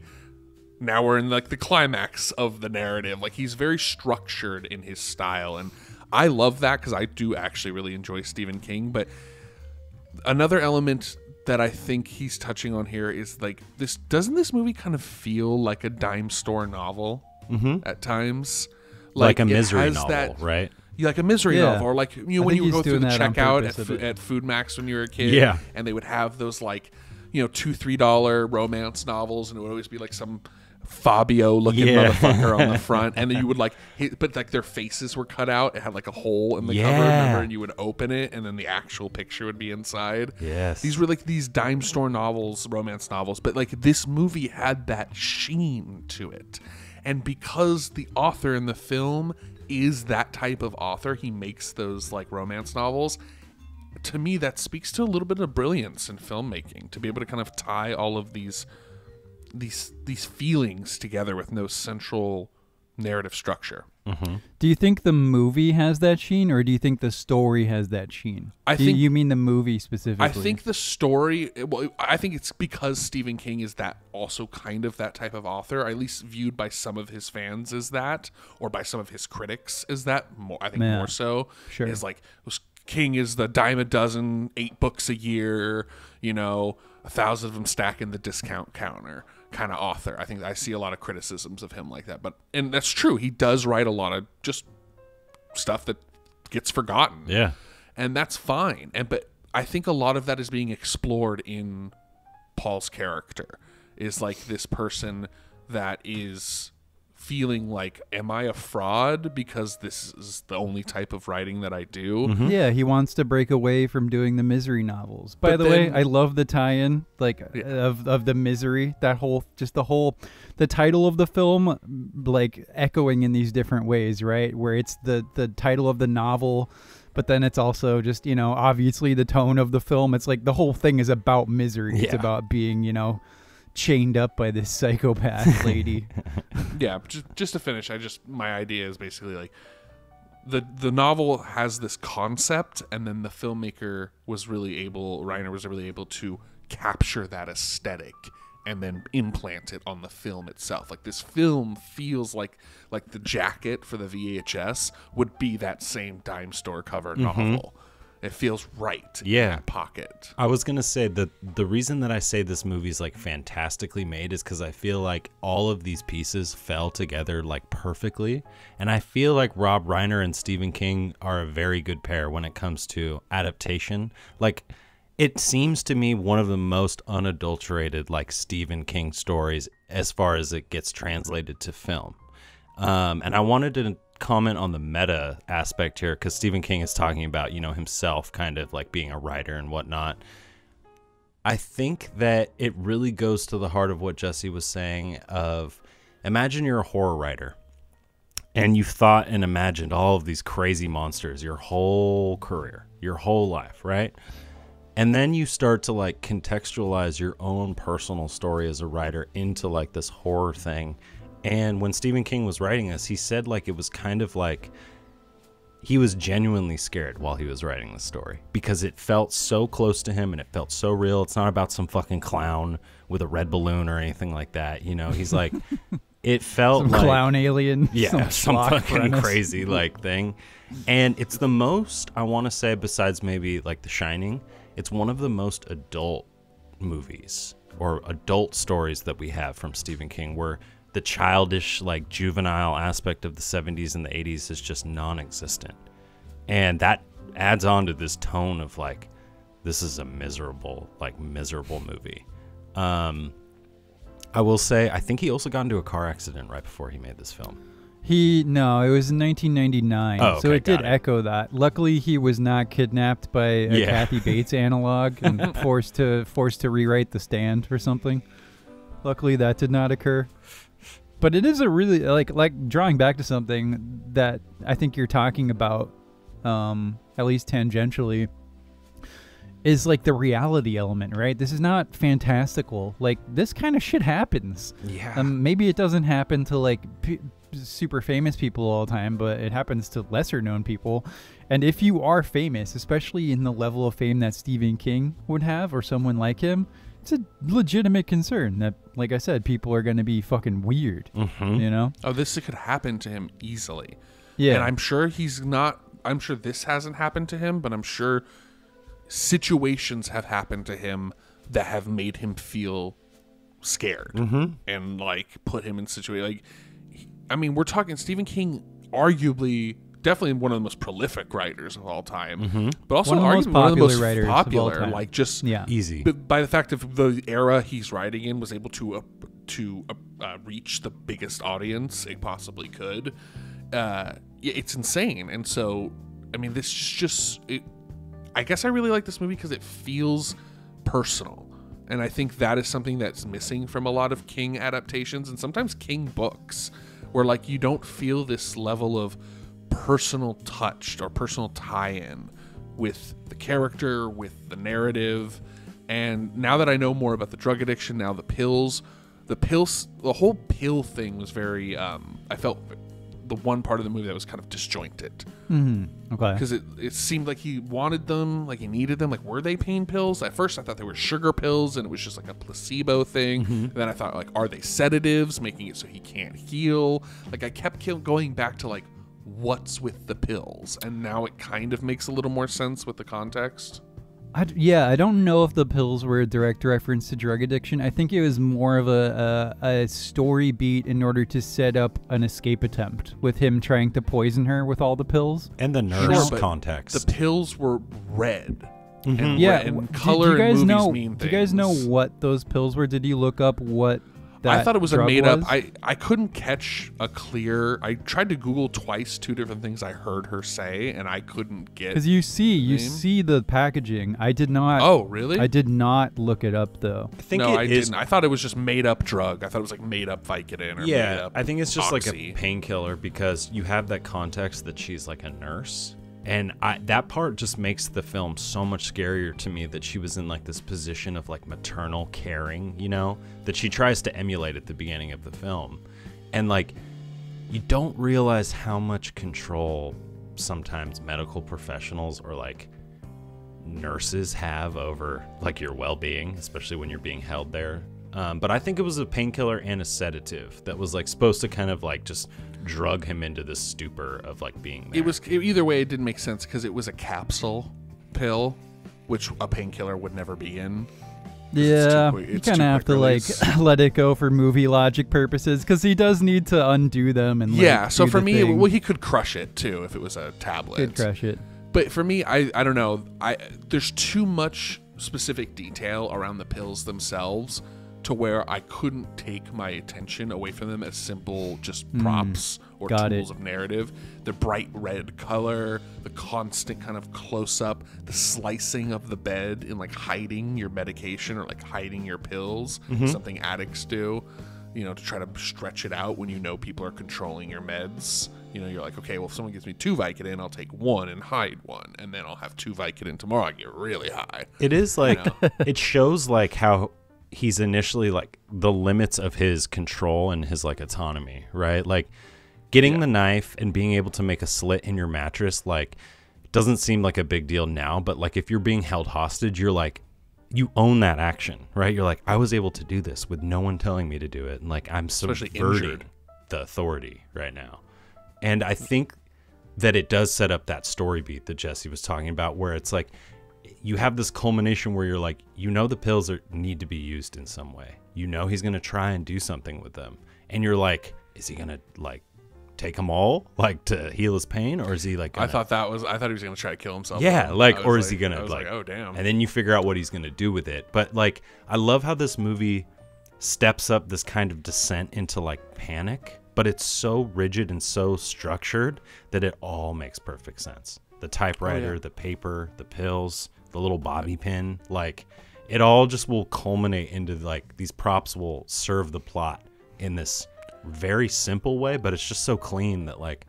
now we're in like the climax of the narrative. Like he's very structured in his style, and I love that because I do actually really enjoy Stephen King. But another element that I think he's touching on here is like this, doesn't this movie kind of feel like a dime store novel at times? Like a misery novel, right? Like a misery novel, or like, you know, when you would go through the checkout at Food Max when you were a kid, and they would have those like, you know, $2-3 romance novels, and it would always be like some Fabio looking motherfucker on the front, and then you would like but like their faces were cut out. It had like a hole in the cover, remember, and you would open it and then the actual picture would be inside. These were like these dime store novels, romance novels, but like this movie had that sheen to it. And because the author in the film is that type of author, he makes those like romance novels. To me, that speaks to a little bit of brilliance in filmmaking, to be able to kind of tie all of these feelings together with no central narrative structure. Do you think the movie has that sheen, or do you think the story has that sheen? You mean the movie specifically? I think the story, well, I think it's because Stephen King is that also kind of that type of author, at least viewed by some of his fans as that, or by some of his critics as that. More, I think more so. Is like, King is the dime a dozen, 8 books a year, you know, 1,000 of them stack in the discount counter kind of author. I think I see a lot of criticisms of him like that, and that's true. He does write a lot of just stuff that gets forgotten. Yeah. And that's fine. But I think a lot of that is being explored in Paul's character, is like this person that is feeling like, am I a fraud because this is the only type of writing that I do? Mm-hmm. Yeah, he wants to break away from doing the Misery novels. By the way, I love the tie-in of the Misery. That whole the title of the film, like echoing in these different ways, right? Where it's the title of the novel, but then it's also just, obviously the tone of the film. It's like the whole thing is about misery. Yeah. It's about being, chained up by this psychopath lady. Yeah, just to finish, my idea is basically like the novel has this concept, and then the filmmaker Reiner was really able to capture that aesthetic and then implant it on the film itself. Like, this film feels like the jacket for the VHS would be that same dime store cover novel. It feels right in that pocket. I was going to say that the reason that I say this movie is like fantastically made is because I feel like all of these pieces fell together like perfectly. And I feel like Rob Reiner and Stephen King are a very good pair when it comes to adaptation. Like, it seems to me one of the most unadulterated like Stephen King stories as far as it gets translated to film. And I wanted to comment on the meta aspect here, because Stephen King is talking about, himself kind of like being a writer and whatnot. I think that it really goes to the heart of what Jesse was saying of, imagine you're a horror writer and you've thought and imagined all of these crazy monsters your whole career, your whole life, right? And then you start to like contextualize your own personal story as a writer into like this horror thing. And when Stephen King was writing this, he said like it was kind of like he was genuinely scared while he was writing the story because it felt so close to him and it felt so real. It's not about some fucking clown with a red balloon or anything like that. He's like, it felt some like clown alien. Yeah, some fucking crazy like thing. And it's the most, I want to say, besides maybe like The Shining, it's one of the most adult movies or adult stories that we have from Stephen King, where the childish, like juvenile aspect of the 70s and the 80s is just non-existent. And that adds on to this tone of like, this is a miserable movie. I will say, I think he also got into a car accident right before he made this film. No, it was in 1999, okay, so it did echo that. Luckily, he was not kidnapped by a Kathy Bates analog and forced to rewrite The Stand or something. Luckily, that did not occur. But it is a really, like drawing back to something that I think you're talking about, at least tangentially, is like the reality element, right? This is not fantastical. Like, this kind of shit happens. Yeah. Maybe it doesn't happen to like super famous people all the time, but it happens to lesser known people. And if you are famous, especially in the level of fame that Stephen King would have, or someone like him, it's a legitimate concern that, like I said, people are going to be fucking weird. Oh, this could happen to him easily. Yeah. And I'm sure this hasn't happened to him, but I'm sure situations have happened to him that have made him feel scared and like put him in situations. Like, we're talking Stephen King, definitely one of the most prolific writers of all time, but also arguably one of the most popular, like just easy by the fact of the era he's writing in, was able to reach the biggest audience it possibly could. It's insane. And so, this is just it. I guess I really like this movie because it feels personal. And I think that is something that's missing from a lot of King adaptations and sometimes King books, where like you don't feel this level of personal touch or personal tie-in with the character, with the narrative. And now that I know more about the drug addiction, now the whole pill thing was very, I felt the one part of the movie that was kind of disjointed. Okay. Because it seemed like he wanted them, like he needed them. Like, were they pain pills? At first I thought they were sugar pills and it was just like a placebo thing. And then I thought, like, are they sedatives, making it so he can't heal? Like, I kept going back to like, what's with the pills? And now it kind of makes a little more sense with the context. I don't know if the pills were a direct reference to drug addiction. I think it was more of a story beat in order to set up an escape attempt with him trying to poison her with all the pills. And the nurse but context. The pills were red. And Yeah, red, and do color you guys in movies know? mean Do you guys know things. what those pills were? Did you look up what that I thought it was a drug made up. was? I couldn't catch a clear. I tried to Google twice 2 different things I heard her say, and I couldn't get. Because you name? see the packaging. I did not. Oh, really? I did not look it up though. I think no, it I is- didn't. I thought it was just made up drug. I thought it was like made up Vicodin or made Yeah, up I think it's just like a Oxy. painkiller because you have that context that she's like a nurse. And that part just makes the film so much scarier to me, that she was in like this position of like maternal caring, you know, that she tries to emulate at the beginning of the film. And like, you don't realize how much control sometimes medical professionals or like nurses have over like your well-being, especially when you're being held there. But I think it was a painkiller and a sedative that was like supposed to kind of like just drug him into this stupor of like being there. Either way, it didn't make sense because it was a capsule pill, which a painkiller would never be in. Yeah, quick- you it's kind too of have quick to release. like let it go for movie logic purposes, because he does need to undo them and like, Yeah, so do for the me, thing. well, he could crush it too if it was a tablet. Could crush it. But for me, I don't know. There's too much specific detail around the pills themselves to where I couldn't take my attention away from them as simple just props or got tools it. of narrative. The bright red color, the constant kind of close up, the slicing of the bed and like hiding your medication or like hiding your pills, something addicts do, you know, to try to stretch it out when you know people are controlling your meds. You know, you're like, okay, well, if someone gives me 2 Vicodin, I'll take 1 and hide 1, and then I'll have 2 Vicodin tomorrow. I get really high. It is like, know? it shows like how he's initially like the limits of his control and his like autonomy, right? Like getting the knife and being able to make a slit in your mattress, like doesn't seem like a big deal now, but like if you're being held hostage, you're like, you own that action, right? You're like, I was able to do this with no one telling me to do it. And like, I'm Especially subverting injured. the authority right now. And I think that it does set up that story beat that Jesse was talking about, where it's like, you have this culmination where you're like, you know, the pills need to be used in some way. You know, he's going to try and do something with them. And you're like, is he going to like take them all like to heal his pain? Or is he like, I thought he was going to try to kill himself. yeah, I like, was or is like- he going I to was like, oh, damn. and then you figure out what he's going to do with it. But like, I love how this movie steps up this kind of descent into like panic, but it's so rigid and so structured that it all makes perfect sense. The typewriter, the paper, the pills, the little bobby pin, like it all just will culminate into like these props will serve the plot in this very simple way, but it's just so clean that like,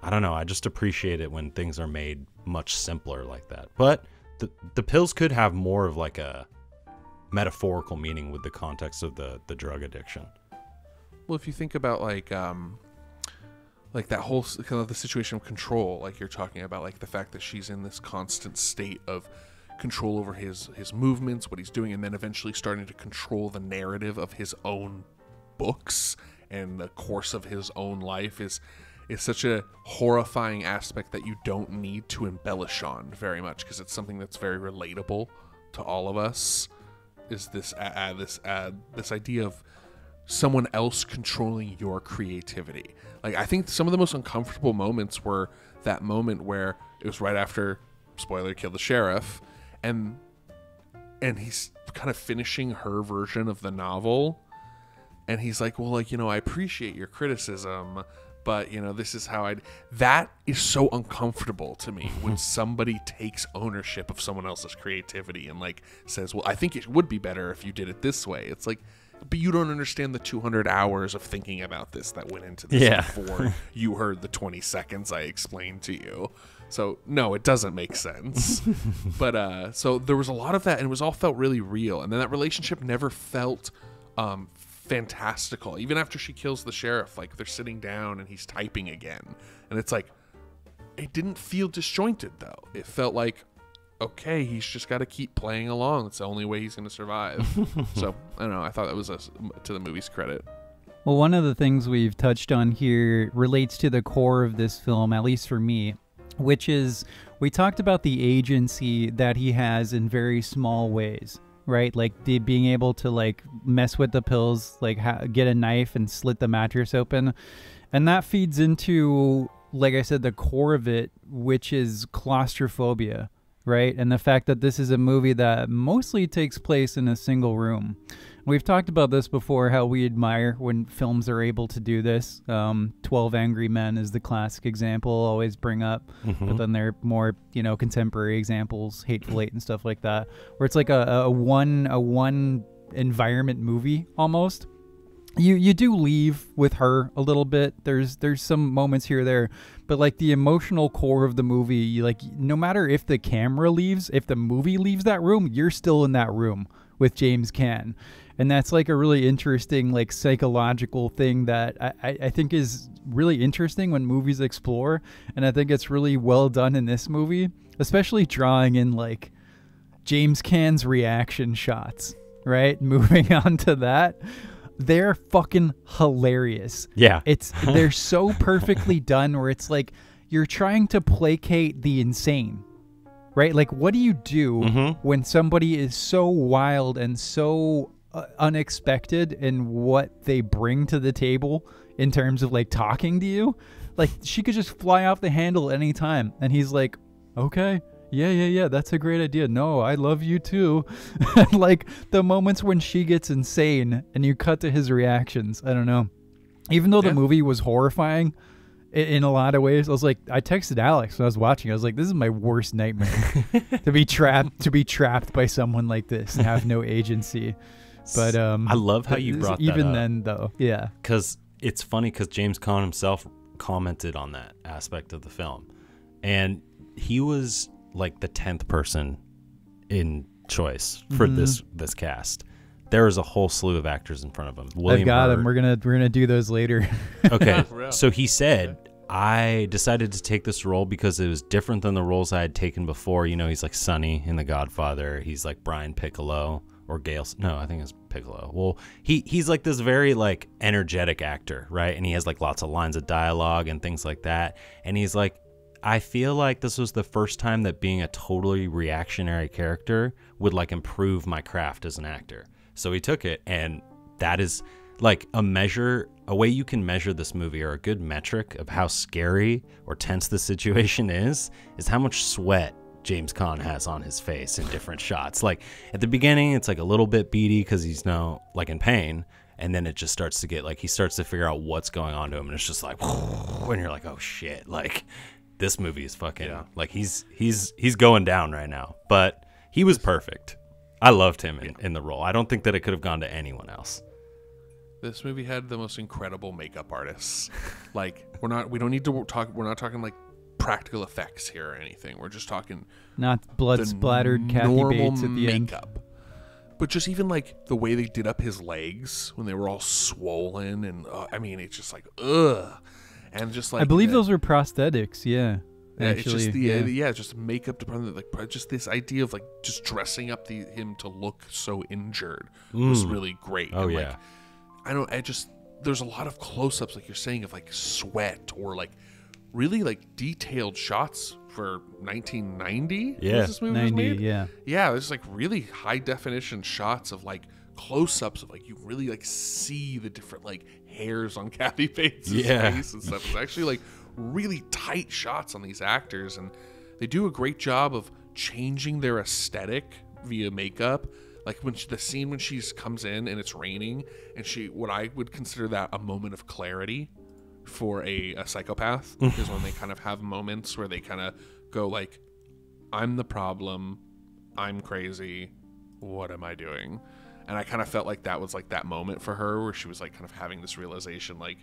I don't know, I just appreciate it when things are made much simpler like that. But the pills could have more of like a metaphorical meaning with the context of the drug addiction. Well, if you think about like that whole kind of the situation of control, like you're talking about, like the fact that she's in this constant state of control over his movements, what he's doing, and then eventually starting to control the narrative of his own books and the course of his own life is such a horrifying aspect that you don't need to embellish on very much, because it's something that's very relatable to all of us. Is this this idea of someone else controlling your creativity? Like, I think some of the most uncomfortable moments were that moment where it was right after, spoiler, killed the sheriff, and he's kind of finishing her version of the novel, and he's like, well, like, you know, I appreciate your criticism, but, you know, this is how that is so uncomfortable to me when somebody takes ownership of someone else's creativity and like says, well, I think it would be better if you did it this way. It's like, but you don't understand the 200 hours of thinking about this that went into this before you heard the 20 seconds I explained to you. So no, it doesn't make sense. But so there was a lot of that, and it was all felt really real. And then that relationship never felt fantastical. Even after she kills the sheriff, like they're sitting down and he's typing again, and it's like, it didn't feel disjointed though. It felt like, okay, he's just got to keep playing along. It's the only way he's going to survive. So I don't know. I thought that was to the movie's credit. Well, one of the things we've touched on here relates to the core of this film, at least for me, which is we talked about the agency that he has in very small ways, right? Like being able to like mess with the pills, like get a knife and slit the mattress open. And that feeds into, like I said, the core of it, which is claustrophobia, right? And the fact that this is a movie that mostly takes place in a single room. We've talked about this before, how we admire when films are able to do this. 12 Angry Men is the classic example, always bring up. But then there are more, contemporary examples, Hateful Eight and stuff like that, where it's like a one environment movie almost. You do leave with her a little bit. There's some moments here or there, but like the emotional core of the movie, like no matter if the camera leaves, if the movie leaves that room, you're still in that room with James Caan. And that's like a really interesting, like psychological thing that I think is really interesting when movies explore. And I think it's really well done in this movie, especially drawing in like James Caan's reaction shots, right? Moving on to that. They're fucking hilarious. Yeah. They're so perfectly done where it's like you're trying to placate the insane, right? Like, what do you do when somebody is so wild and so unexpected in what they bring to the table in terms of like talking to you? Like, she could just fly off the handle anytime. And he's like, okay. Yeah, that's a great idea. No, I love you too. Like the moments when she gets insane and you cut to his reactions. I don't know. Even though the movie was horrifying in a lot of ways, I was like, I texted Alex when I was watching. I was like, this is my worst nightmare to be trapped by someone like this and have no agency. But I love how you brought that even up. then though. Yeah. Because it's funny because James Caan himself commented on that aspect of the film. And he was like the 10th person in choice for this cast. There was a whole slew of actors in front of him. I've got him. We're gonna do those later. Okay. So he said, I decided to take this role because it was different than the roles I had taken before. He's like Sonny in The Godfather. He's like Brian Piccolo or Gale. No, I think it's Piccolo. Well, he's like this very like energetic actor, right? And he has like lots of lines of dialogue and things like that. And he's like, I feel like this was the first time that being a totally reactionary character would like improve my craft as an actor. So he took it, and that is like a way you can measure this movie, or a good metric of how scary or tense the situation is how much sweat James Caan has on his face in different shots. Like at the beginning, it's like a little bit beady because he's like in pain. And then it just starts to get like, he starts to figure out what's going on to him. And it's just like, when you're like, oh shit, like, this movie is fucking like he's going down right now, but he was perfect. I loved him in the role. I don't think that it could have gone to anyone else. This movie had the most incredible makeup artists. Like we're not talking like practical effects here or anything. We're just talking not blood splattered Kathy Bates at the makeup. end. But just even like the way they did up his legs when they were all swollen and it's just like ugh. And just like I believe those were prosthetics, yeah. Actually, it's just just makeup department, like just this idea of like just dressing up him to look so injured was really great. Oh, and yeah. There's a lot of close-ups, like you're saying, of like sweat or like really like detailed shots for 1990. Yeah, this movie 90, was made? yeah. Yeah, there's like really high definition shots of like close-ups of like you really like see the different like hairs on Kathy Bates' face and stuff. It's actually like really tight shots on these actors, and they do a great job of changing their aesthetic via makeup. Like the scene when she comes in and it's raining, and what I would consider that a moment of clarity for a psychopath is when they kind of have moments where they kind of go like, I'm the problem, I'm crazy, what am I doing? And I kind of felt like that was like that moment for her where she was like kind of having this realization like,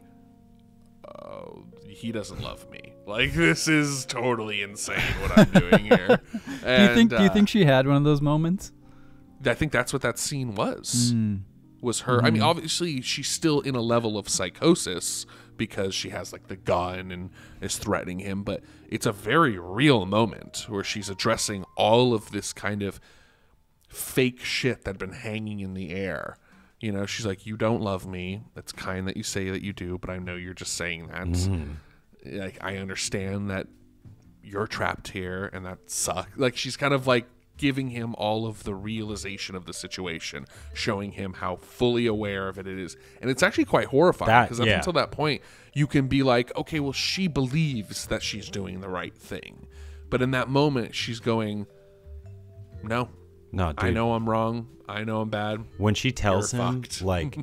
oh, he doesn't love me. Like, this is totally insane what I'm doing here. And, do you think she had one of those moments? I think that's what that scene was her. I mean, obviously she's still in a level of psychosis because she has like the gun and is threatening him, but it's a very real moment where she's addressing all of this kind of fake shit that had been hanging in the air. She's like, you don't love me. That's kind that you say that you do, but I know you're just saying that. Like, I understand that you're trapped here and that sucks. Like, she's kind of like giving him all of the realization of the situation, showing him how fully aware of it is. And it's actually quite horrifying, because up until that point, you can be like, okay, well, she believes that she's doing the right thing. But in that moment, she's going, no, dude, I know I'm wrong. I know I'm bad. When she tells him, like,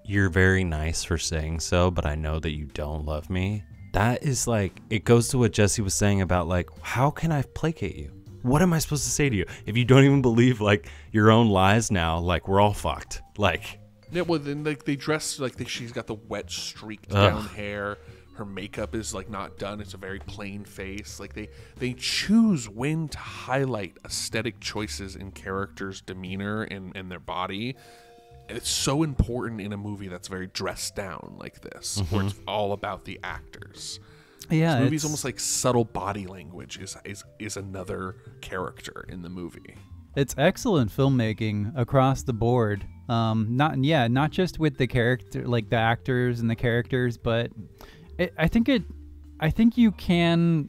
you're very nice for saying so, but I know that you don't love me. That is like, it goes to what Jesse was saying about, like, how can I placate you? What am I supposed to say to you? If you don't even believe, like, your own lies now, like, we're all fucked. Like, yeah, well, then, like, they dress like she's got the wet streaked down hair. Her makeup is, like, not done. It's a very plain face. Like, they choose when to highlight aesthetic choices in characters' demeanor and their body. It's so important in a movie that's very dressed down like this, where it's all about the actors. Yeah, this movie's almost like subtle body language is another character in the movie. It's excellent filmmaking across the board. Not just with the character, like the actors and the characters, but I think it can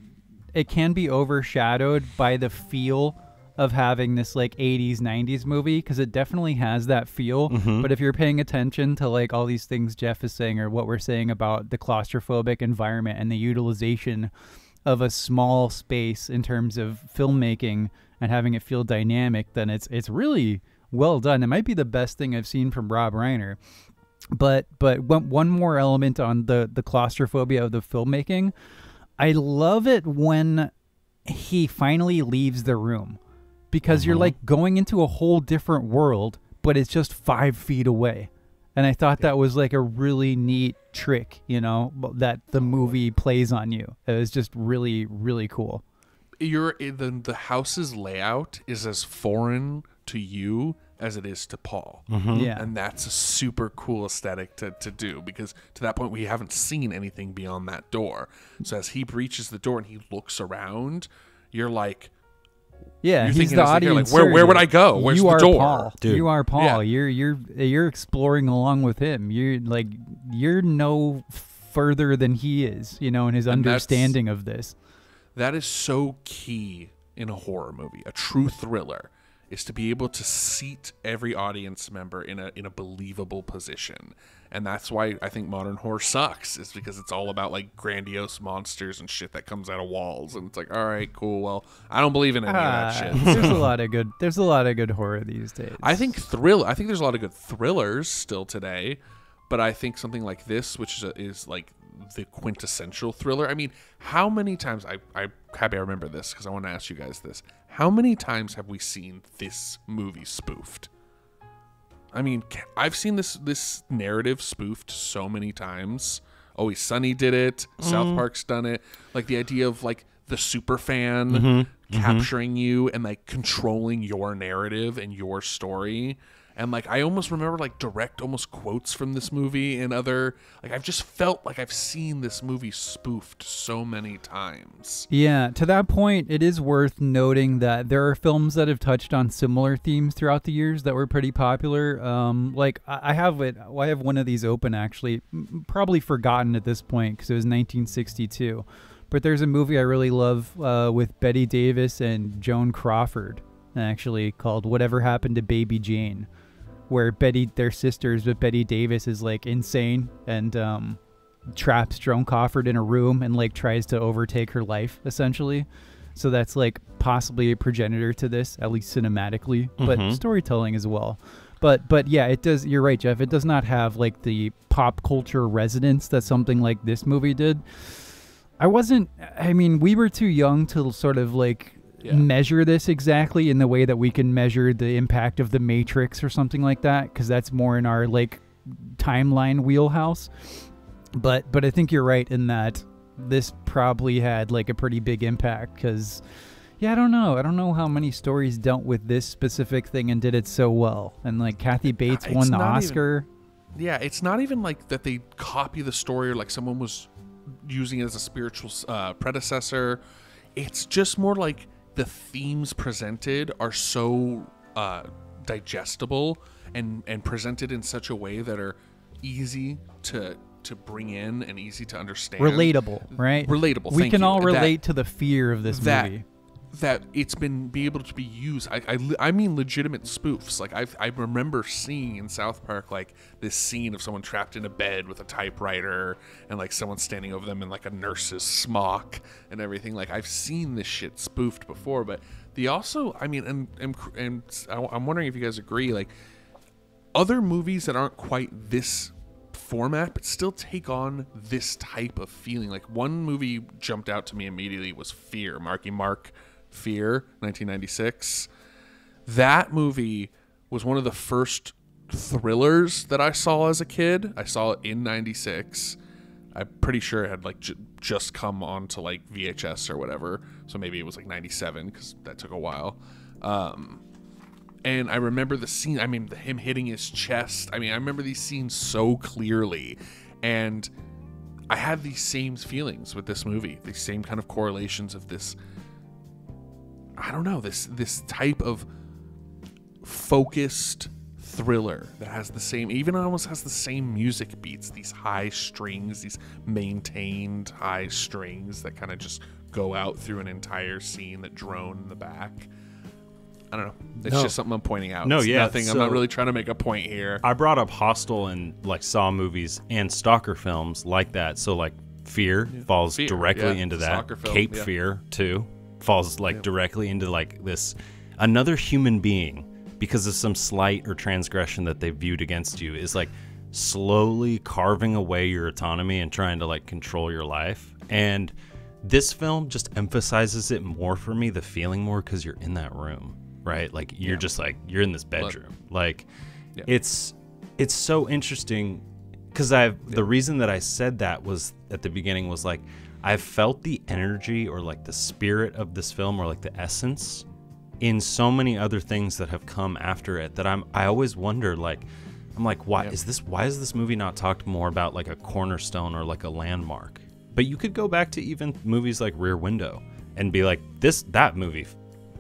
be overshadowed by the feel of having this like 80s 90s movie, because it definitely has that feel. But if you're paying attention to like all these things Jeff is saying, or what we're saying about the claustrophobic environment and the utilization of a small space in terms of filmmaking and having it feel dynamic, then it's really well done. It might be the best thing I've seen from Rob Reiner. But one more element on the claustrophobia of the filmmaking, I love it when he finally leaves the room, because you're like going into a whole different world, but it's just 5 feet away. And I thought that was like a really neat trick, you know, that the movie plays on you. It was just really, really cool. The house's layout is as foreign to you as it is to Paul. Yeah. And that's a super cool aesthetic to do, because to that point we haven't seen anything beyond that door. So as he breaches the door and he looks around, you're like, yeah, he's the audience. Like, where would I go? Where's the door? Paul. Dude. You are Paul. Yeah. You're exploring along with him. You're no further than he is, you know, in his understanding of this. That is so key in a horror movie, a true thriller, is to be able to seat every audience member in a believable position. And that's why I think modern horror sucks, is because it's all about like grandiose monsters and shit that comes out of walls, and it's like, all right, cool, well, I don't believe in any of that shit. There's a lot of good horror these days. I think there's a lot of good thrillers still today, but I think something like this, which is like the quintessential thriller. I mean, how many times I'm happy I remember this, because I want to ask you guys this. How many times have we seen this movie spoofed? I mean, I've seen this narrative spoofed so many times. Always Sunny did it. South Park's done it. Like the idea of like the super fan capturing you and like controlling your narrative and your story. And like I almost remember like direct almost quotes from this movie and other, like I've just felt like I've seen this movie spoofed so many times. Yeah, to that point, it is worth noting that there are films that have touched on similar themes throughout the years that were pretty popular. Like I have one of these open actually, probably forgotten at this point because it was 1962. But there's a movie I really love with Bette Davis and Joan Crawford, actually, called Whatever Happened to Baby Jane, where they're sisters, but Bette Davis is like insane and traps Joan Crawford in a room and like tries to overtake her life essentially. So that's like possibly a progenitor to this, at least cinematically, but storytelling as well. But yeah, it does. You're right, Jeff. It does not have like the pop culture resonance that something like this movie did. We were too young to sort of like measure this exactly in the way that we can measure the impact of The Matrix or something like that, because that's more in our like timeline wheelhouse. But I think you're right in that this probably had like a pretty big impact, because I don't know how many stories dealt with this specific thing and did it so well. And like Kathy Bates won the Oscar. It's not even like that they copy the story or like someone was using it as a spiritual predecessor. It's just more like the themes presented are so digestible and presented in such a way that are easy to to bring in and easy to understand. Relatable, right? Relatable. We thank can you. all relate to the fear of this movie. That it's been be able to be used. I mean legitimate spoofs. Like I remember seeing in South Park like this scene of someone trapped in a bed with a typewriter and like someone standing over them in like a nurse's smock and everything. Like I've seen this shit spoofed before, but the also, I mean, and I'm wondering if you guys agree, like other movies that aren't quite this format but still take on this type of feeling. Like one movie jumped out to me immediately was Fear, Marky Mark. Fear, 1996. That movie was one of the first thrillers that I saw as a kid. I saw it in 96. I'm pretty sure it had like just come on to like VHS or whatever. So maybe it was like 97 because that took a while. And I remember the scene. I mean, him hitting his chest. I mean, I remember these scenes so clearly. And I had these same feelings with this movie. These same kind of correlations of this, I don't know, this type of focused thriller that has the same, even almost has the same music beats, these high strings, these maintained high strings that kind of just go out through an entire scene that drone in the back. I don't know. It's just something I'm pointing out. No, it's yeah. nothing. I'm not really trying to make a point here. I brought up Hostel and like Saw movies and stalker films like that. So like Fear falls directly into that. Cape Fear too falls like directly into like this another human being because of some slight or transgression that they viewed against you is like slowly carving away your autonomy and trying to like control your life. And this film just emphasizes it more for me, the feeling more, because you're in that room, right? Like you're just like you're in this bedroom. Like it's so interesting because the reason that I said that was at the beginning was like I've felt the energy or like the spirit of this film or like the essence in so many other things that have come after it that I always wonder, like I'm like, why is this movie not talked more about like a cornerstone or like a landmark? But you could go back to even movies like Rear Window and be like, that movie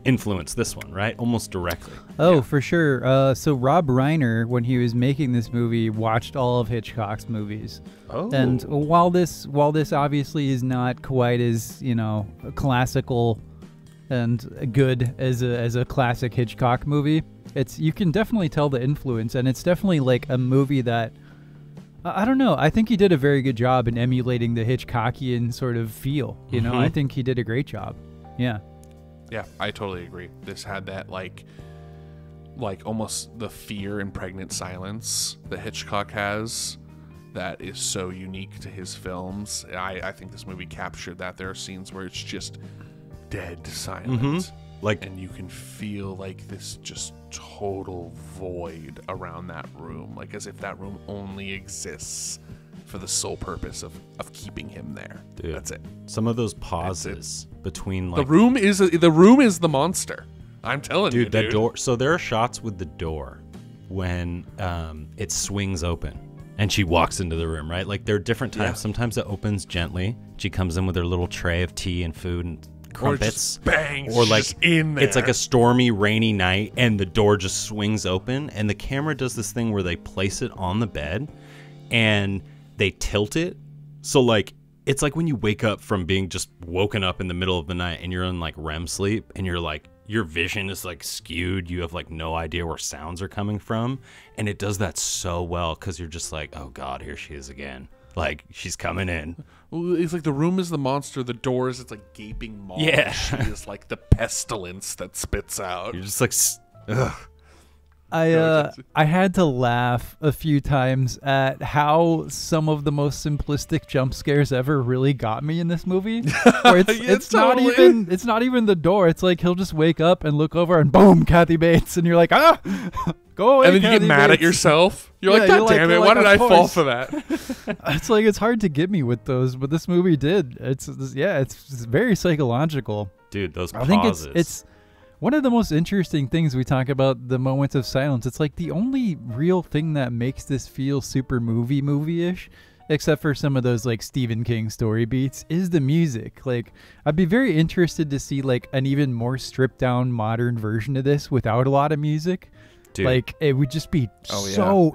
influenced this one, right? Almost directly. Oh, for sure. So Rob Reiner, when he was making this movie, watched all of Hitchcock's movies. Oh. And while this obviously is not quite as, classical and good as a classic Hitchcock movie, you can definitely tell the influence, and it's definitely like a movie that I don't know. I think he did a very good job in emulating the Hitchcockian sort of feel. I think he did a great job. Yeah. Yeah, I totally agree. This had that like almost the fear and pregnant silence that Hitchcock has that is so unique to his films. I think this movie captured that. There are scenes where it's just dead silent. And you can feel like this just total void around that room, like as if that room only exists for the sole purpose of keeping him there. Dude, that's it. Some of those pauses between like the room is the monster. I'm telling you, dude. That door. So there are shots with the door when it swings open and she walks into the room, right? Like there are different times. Yeah. Sometimes it opens gently. She comes in with her little tray of tea and food and crumpets, or like in there. It's like a stormy, rainy night, and the door just swings open, and the camera does this thing where they place it on the bed, and they tilt it, so like it's like when you wake up from being just woken up in the middle of the night, and you're in like REM sleep, and you're like your vision is like skewed, you have like no idea where sounds are coming from, and it does that so well because you're just like, oh god, here she is again. Like she's coming in. Well, it's like the room is the monster, the door is it's like gaping maw. Yeah. She is like the pestilence that spits out. You're just like, ugh. I had to laugh a few times at how some of the most simplistic jump scares ever really got me in this movie. Where it's not even the door. It's like he'll just wake up and look over and boom, Kathy Bates, and you're like, go away. And then Kathy you get mad Bates. at yourself. You're like, God damn it! Why did I fall for that? It's like it's hard to get me with those, but this movie did. It's very psychological, dude. Those pauses. I think it's one of the most interesting things we talk about, the moments of silence. It's like the only real thing that makes this feel super movie-ish, except for some of those like Stephen King story beats, is the music. Like I'd be very interested to see like an even more stripped down modern version of this without a lot of music. Dude. Like it would just be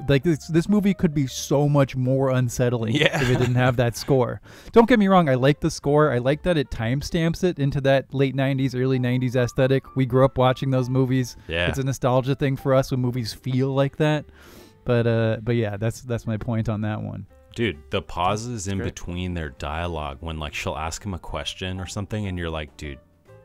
like this movie could be so much more unsettling if it didn't have that score. Don't get me wrong, I like the score. I like that it timestamps it into that late 90s, early 90s aesthetic. We grew up watching those movies. Yeah. It's a nostalgia thing for us when movies feel like that. But yeah, that's my point on that one. Dude, the pauses in between their dialogue when like she'll ask him a question or something and you're like, dude,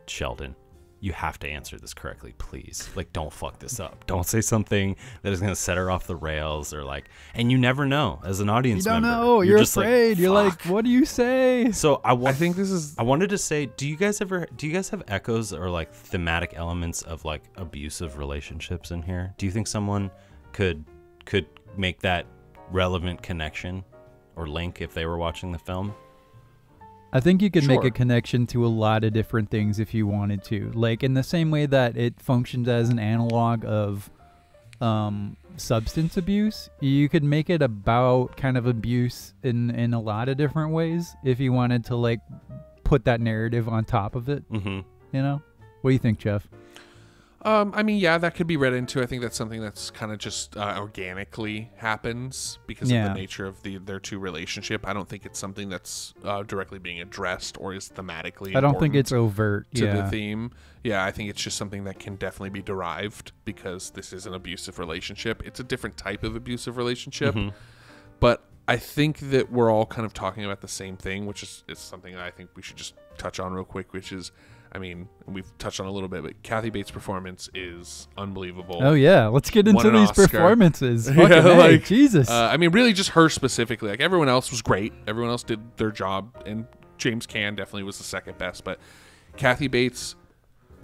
Sheldon, you have to answer this correctly, please. Like, don't fuck this up. Don't say something that is going to set her off the rails or like, and you never know as an audience member. You don't know. You're just afraid. Like, you're like, what do you say? So I wanted to say, do you guys have echoes or like thematic elements of like abusive relationships in here? Do you think someone could make that relevant connection or link if they were watching the film? I think you could make a connection to a lot of different things if you wanted to. Like in the same way that it functions as an analog of substance abuse, you could make it about kind of abuse in a lot of different ways if you wanted to like put that narrative on top of it. Mm-hmm. You know? What do you think, Jeff? I mean, yeah, that could be read into. I think that's something that's kind of just organically happens because of the nature of their two relationship. I don't think it's something that's directly being addressed or is thematically. I don't think it's overt to the theme. Yeah, I think it's just something that can definitely be derived because this is an abusive relationship. It's a different type of abusive relationship, but I think that we're all kind of talking about the same thing, which is something I think we should just touch on real quick, which is, I mean, we've touched on a little bit, but Kathy Bates' performance is unbelievable. Oh, yeah. Let's get into these performances. Fucking like, Jesus. I mean, really just her specifically. Like, everyone else was great. Everyone else did their job, and James Caan definitely was the second best. But Kathy Bates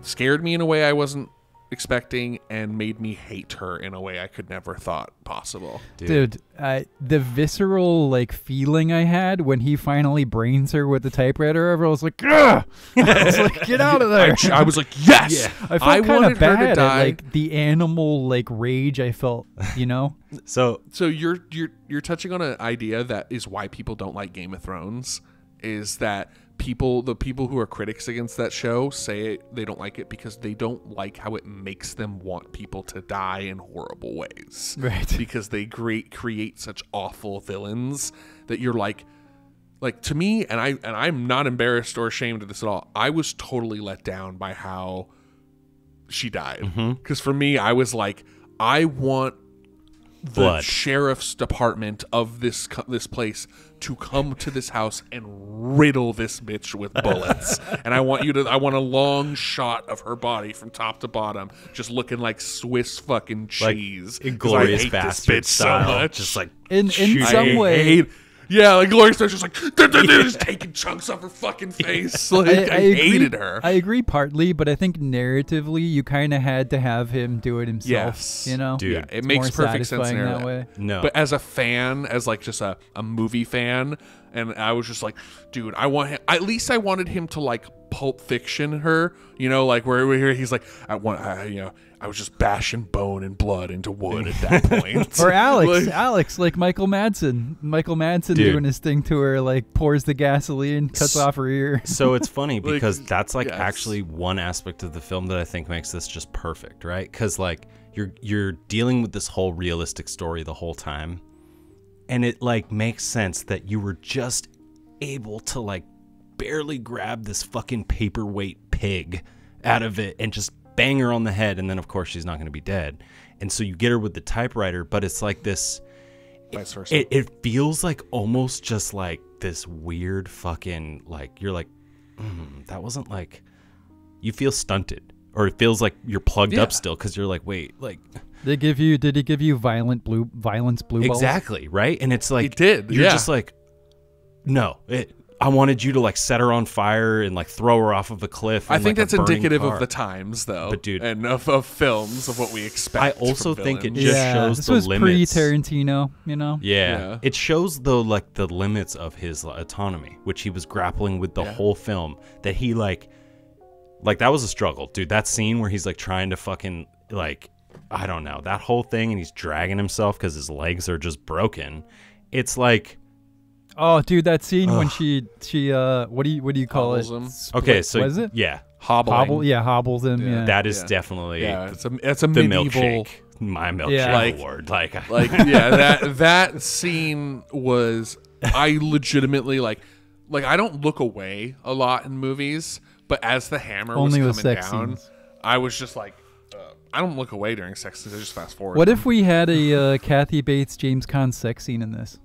scared me in a way I wasn't expecting and made me hate her in a way I could never thought possible. Dude, the visceral like feeling I had when he finally brains her with the typewriter over, I was like, ugh! I was like, get out of there. I was like, yes. Yeah. I felt kind of bad at like the animal like rage I felt, you know. So you're touching on an idea that is why people don't like Game of Thrones, is that the people who are critics against that show say they don't like it because they don't like how it makes them want people to die in horrible ways. Right. Because they create such awful villains that you're like to me, and I'm not embarrassed or ashamed of this at all. I was totally let down by how she died. Because for me, I was like, I want the sheriff's department of this place to come to this house and riddle this bitch with bullets. And I want a long shot of her body from top to bottom, just looking like Swiss fucking cheese. Like Glorious Bastard style. So much. Just like in some way. Yeah, like Glorious Bastard's just like just taking chunks off her fucking face. Like I hated her. I agree partly, but I think narratively you kind of had to have him do it himself. Yes, you know, dude, it makes perfect sense in that way. No, but as a fan, as like just a movie fan, and I was just like, dude, I want him. At least I wanted him to like Pulp Fiction her, you know, like where he's like, I was just bashing bone and blood into wood at that point. Or Alex, like Michael Madsen doing his thing to her, like pours the gasoline, cuts off her ear. So it's funny because that's like actually one aspect of the film that I think makes this just perfect, right? Because like you're dealing with this whole realistic story the whole time, and it like makes sense that you were just able to like barely grab this fucking paperweight pig out of it and just bang her on the head, and then of course she's not going to be dead, and so you get her with the typewriter, but it's like this vice versa. It feels like almost just like this weird fucking like you're like that wasn't like, you feel stunted, or it feels like you're plugged up still because you're like, wait, like did he give you violence blue balls? Exactly, right? And it's like it did. You're just like, no, I wanted you to like set her on fire and like throw her off of a cliff. I think that's indicative of the times, though, but dude, and of films, of what we expect. I also think it just shows this the was limits. Pre-Tarantino, you know. Yeah, it shows though like the limits of his autonomy, which he was grappling with the whole film. That he like that was a struggle, dude. That scene where he's like trying to fucking like, I don't know, that whole thing, and he's dragging himself because his legs are just broken. It's like. Oh, dude, that scene when she what do you call hobbles it? Him. Okay, so was it? Yeah, hobbles him. Yeah, that is definitely it's a medieval My milkshake Yeah. award. That scene was, I legitimately like I don't look away a lot in movies, but as the hammer Only with was coming sex down, scenes. I was just like, I don't look away during sex scenes. I just fast forward. What if we had a Kathy Bates, James Caan sex scene in this?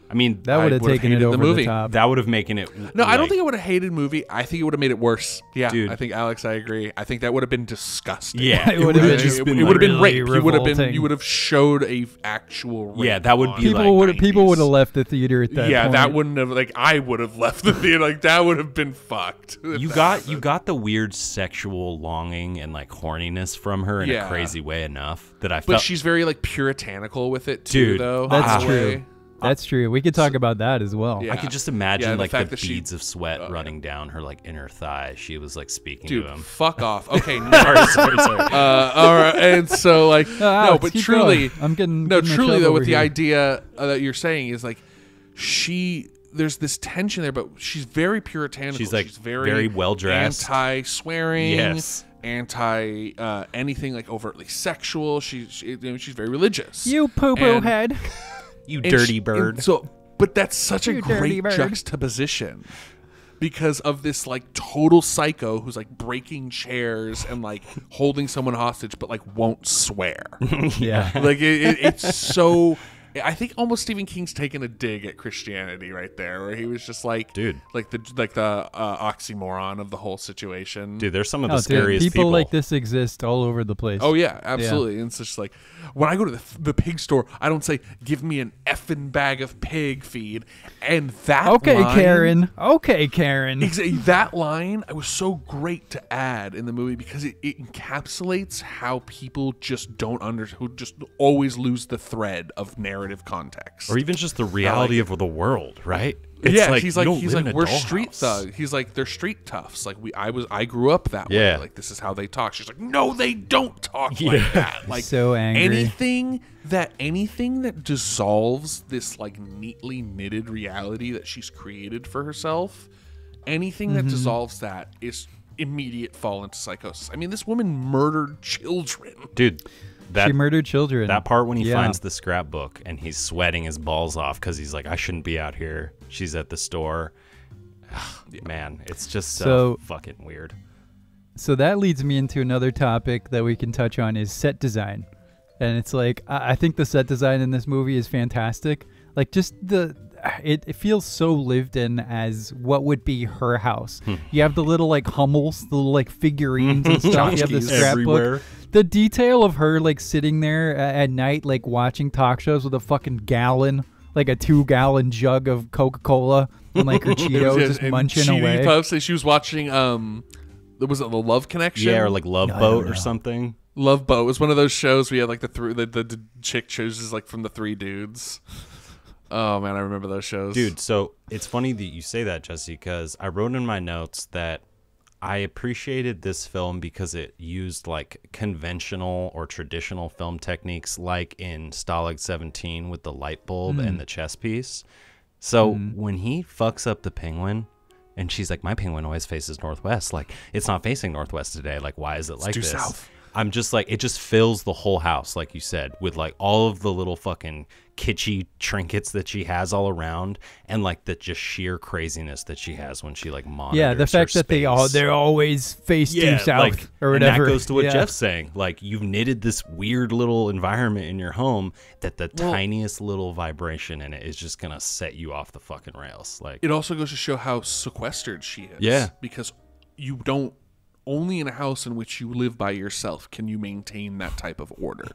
I mean, That would have would've taken it hated the over movie. the top. that would have making it. No, I don't like- think I would have hated movie. I think it would have made it worse. Yeah, Dude. I think Alex, I agree. I think that would have been disgusting. Yeah, It would've been just it been would have like- been really rape. You would have been. revolting. You would have showed a actual rape. Yeah, that would on- be like People 90s. would have left the theater at that yeah, point. that wouldn't have I would have left the theater. Like that would have been fucked. if You that got happened. you got the weird sexual longing and like horniness from her in Yeah. a crazy way enough that I But felt. she's very like puritanical with it too, Dude, though. That's in a true. way. That's true. We could talk about that as well. Yeah. I could just imagine Yeah, the like fact the that she- beads of sweat Oh, running down her like inner thigh. She was like speaking Dude, to him. fuck off. Okay, no. sorry. All right, and so like no, Alex, but keep truly, going. I'm getting no, getting a truly shove though, over with the here. idea that you're saying is like there's this tension there, but she's very puritanical. She's, like, very, very well-dressed. anti-swearing, Yes. anti anything like overtly sexual. She's very religious. You poo-poo And- head. You And dirty she- bird. and so, but that's such a You dirty great bird. juxtaposition because of this like total psycho who's like breaking chairs and like holding someone hostage, but like won't swear. Yeah. Like it's so. I think almost Stephen King's taken a dig at Christianity right there, where he was just like, Dude. like the oxymoron of the whole situation. Dude, there's some of the Oh, dude, scariest people like this exist all over the place. Oh yeah, absolutely. And it's just like when I go to the pig store, I don't say give me an effing bag of pig feed. And that Okay, line, Karen. Okay, Karen. that line was so great to add in the movie because it encapsulates how people just who just always lose the thread of narrative context. Or even just the reality of the world, right? It's Yeah, like, he's you like don't live in a we're street dollhouse. thugs. He's like they're street toughs. Like I grew up that way. Yeah. Like this is how they talk. She's like, no, they don't talk like that. Like So angry. anything that dissolves this like neatly knitted reality that she's created for herself. Anything that dissolves that is immediate fall into psychosis. I mean, this woman murdered children. Dude, that She murdered children. that part when he Yeah. finds the scrapbook and he's sweating his balls off because he's like, I shouldn't be out here. She's at the store. Man, it's just so So- fucking weird. So that leads me into another topic that we can touch on is set design. And it's like, I think the set design in this movie is fantastic. Like just it feels so lived in as what would be her house. You have the little like Hummels, the little like figurines and stuff. You have the Tchotchkes scrapbook. everywhere. The detail of her like sitting there at night, like watching talk shows with a fucking gallon, like a 2-gallon jug of Coca-Cola and like her Cheetos just And munching Cheety away. Puffs, and she was watching was it the Love Connection? Yeah, or like Love I Boat don't or know. something. Love Boat was one of those shows we had like the chick chooses like from the three dudes. Oh man, I remember those shows. Dude, so it's funny that you say that, Jesse, because I wrote in my notes that I appreciated this film because it used like conventional or traditional film techniques like in Stalag 17 with the light bulb and the chess piece. So when he fucks up the penguin and she's like, my penguin always faces northwest, like it's not facing northwest today, like why is it like due this? south. I'm just like, it just fills the whole house, like you said, with like all of the little fucking kitschy trinkets that she has all around, and like the just sheer craziness that she has when she like monitors. Yeah, the fact her that space. they're always face due Yeah, south like, or and whatever. that goes to what Yeah. Jeff's saying. Like you've knitted this weird little environment in your home that the tiniest little vibration in it is just gonna set you off the fucking rails. Like It also goes to show how sequestered she is. Yeah. Because you don't only in a house in which you live by yourself can you maintain that type of order.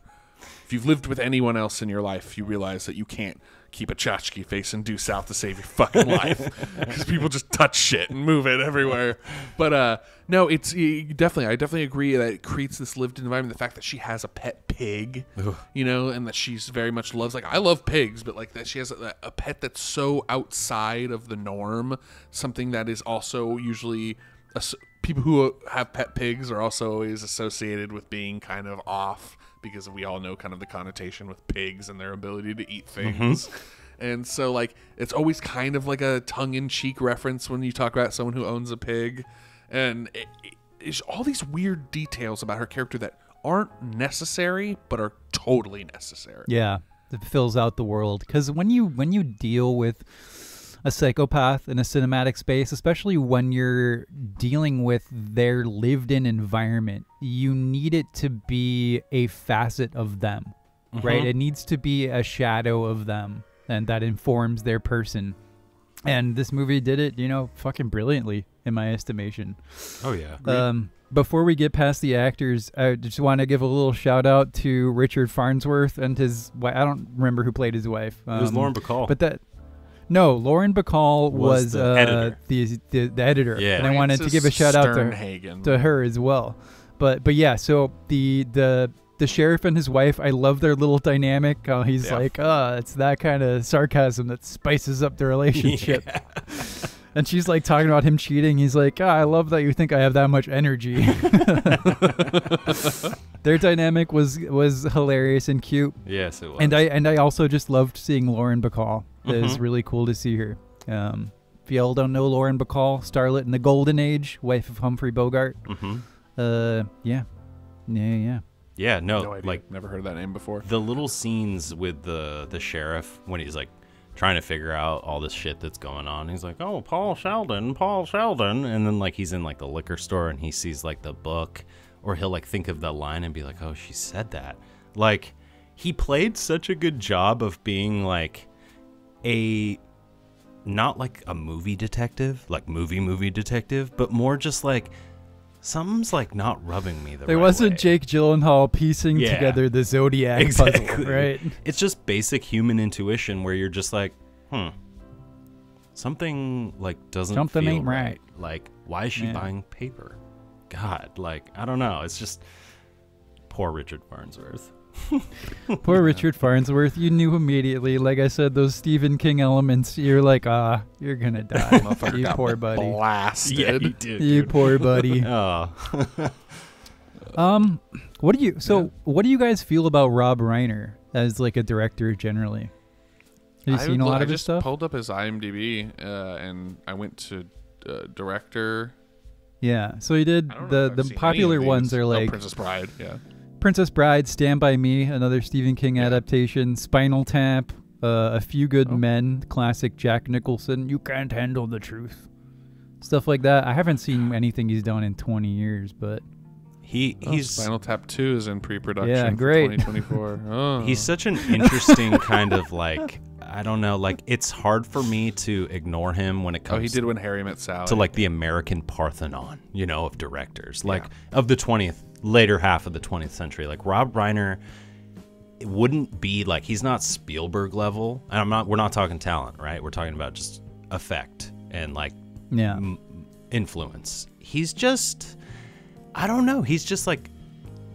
If you've lived with anyone else in your life, you realize that you can't keep a tchotchke facing due south to save your fucking life because people just touch shit and move it everywhere. But no, I definitely agree that it creates this lived environment. The fact that she has a pet pig, you know, and that she's very much loves, like I love pigs, but like that she has a pet that's so outside of the norm, something that is also usually people who have pet pigs are also always associated with being kind of off, because we all know kind of the connotation with pigs and their ability to eat things. And so like it's always kind of like a tongue-in-cheek reference when you talk about someone who owns a pig. And it's all these weird details about her character that aren't necessary, but are totally necessary. Yeah, it fills out the world. Because when you deal with a psychopath in a cinematic space, especially when you're dealing with their lived-in environment, you need it to be a facet of them, right? It needs to be a shadow of them, and that informs their person. And this movie did it, fucking brilliantly, in my estimation. Oh, yeah. Before we get past the actors, I just want to give a little shout out to Richard Farnsworth and his wife. I don't remember who played his wife. It was Lauren Bacall. But Lauren Bacall was the editor. The editor. Yeah. And I wanted to give a shout out to her as well. But yeah, so the sheriff and his wife, I love their little dynamic. He's like, it's that kind of sarcasm that spices up the relationship. Yeah. And she's like talking about him cheating. He's like, I love that you think I have that much energy. Their dynamic was hilarious and cute. Yes, it was. And I also just loved seeing Lauren Bacall. It was really cool to see her. If y'all don't know Lauren Bacall, starlet in the Golden Age, wife of Humphrey Bogart. Yeah, no idea. Like, never heard that name before. The little scenes with the sheriff when he's like trying to figure out all this shit that's going on. He's like, oh, Paul Sheldon. And then like he's in like the liquor store and he sees like the book, or he'll like think of the line and be like, oh, she said that. Like, he played such a good job of being like not like a movie detective, like movie detective, but more just like, something's like not rubbing me the right way. It wasn't Jake Gyllenhaal piecing together the Zodiac puzzle, right? It's just basic human intuition where you're just like, something like doesn't feel ain't right. Like, why is she buying paper? God, like, I don't know. It's just poor Richard Farnsworth. Poor Richard Farnsworth. You knew immediately. Like I said, those Stephen King elements, you're like, you're going to die. You poor buddy. Blasted. Yeah, he did, you poor buddy. What do you guys feel about Rob Reiner as like a director generally? Have you seen a lot of his stuff? I just pulled up his IMDb and I went to director. Yeah, so he did the popular ones are like Princess Bride, Princess Bride, Stand By Me, another Stephen King adaptation, Spinal Tap, A Few Good Men, classic Jack Nicholson, You Can't Handle the Truth. Stuff like that. I haven't seen anything he's done in 20 years, but he's Spinal Tap 2 is in pre-production for 2024. He's such an interesting kind of like, I don't know, like it's hard for me to ignore him when it comes he did When Harry Met Sally. to like the American Parthenon, of directors, like of the later half of the 20th century. Like Rob Reiner, it wouldn't be like, he's not Spielberg level, and we're not talking talent, right? We're talking about just effect and like influence. He's just, I don't know, he's just like,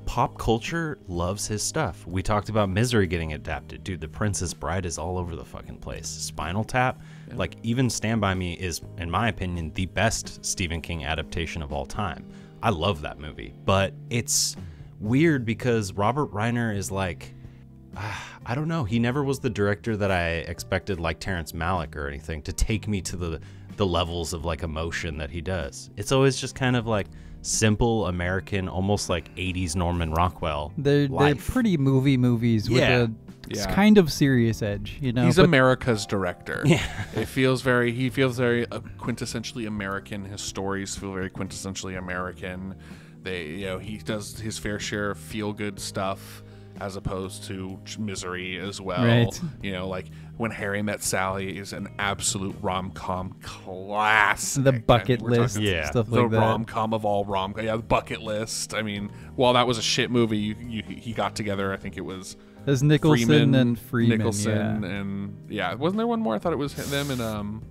pop culture loves his stuff. We talked about Misery getting adapted. Dude, The Princess Bride is all over the fucking place. Spinal Tap, like even Stand By Me is, in my opinion, the best Stephen King adaptation of all time. I love that movie, but it's weird because Robert Reiner is like, I don't know. He never was the director that I expected, like Terrence Malick or anything, to take me to the levels of like emotion that he does. It's always just kind of like simple American, almost like 80s Norman Rockwell. They're pretty movies with a kind of serious edge, He's America's director. Yeah. He feels very quintessentially American. His stories feel very quintessentially American. He does his fair share of feel good stuff as opposed to Misery as well. Right. Like When Harry Met Sally is an absolute rom-com classic. The Bucket List, stuff like that. The rom-com of all rom-com. Yeah, The Bucket List. I mean, while that was a shit movie, he got together, I think it was There's Nicholson and Freeman. And wasn't there one more? I thought it was them and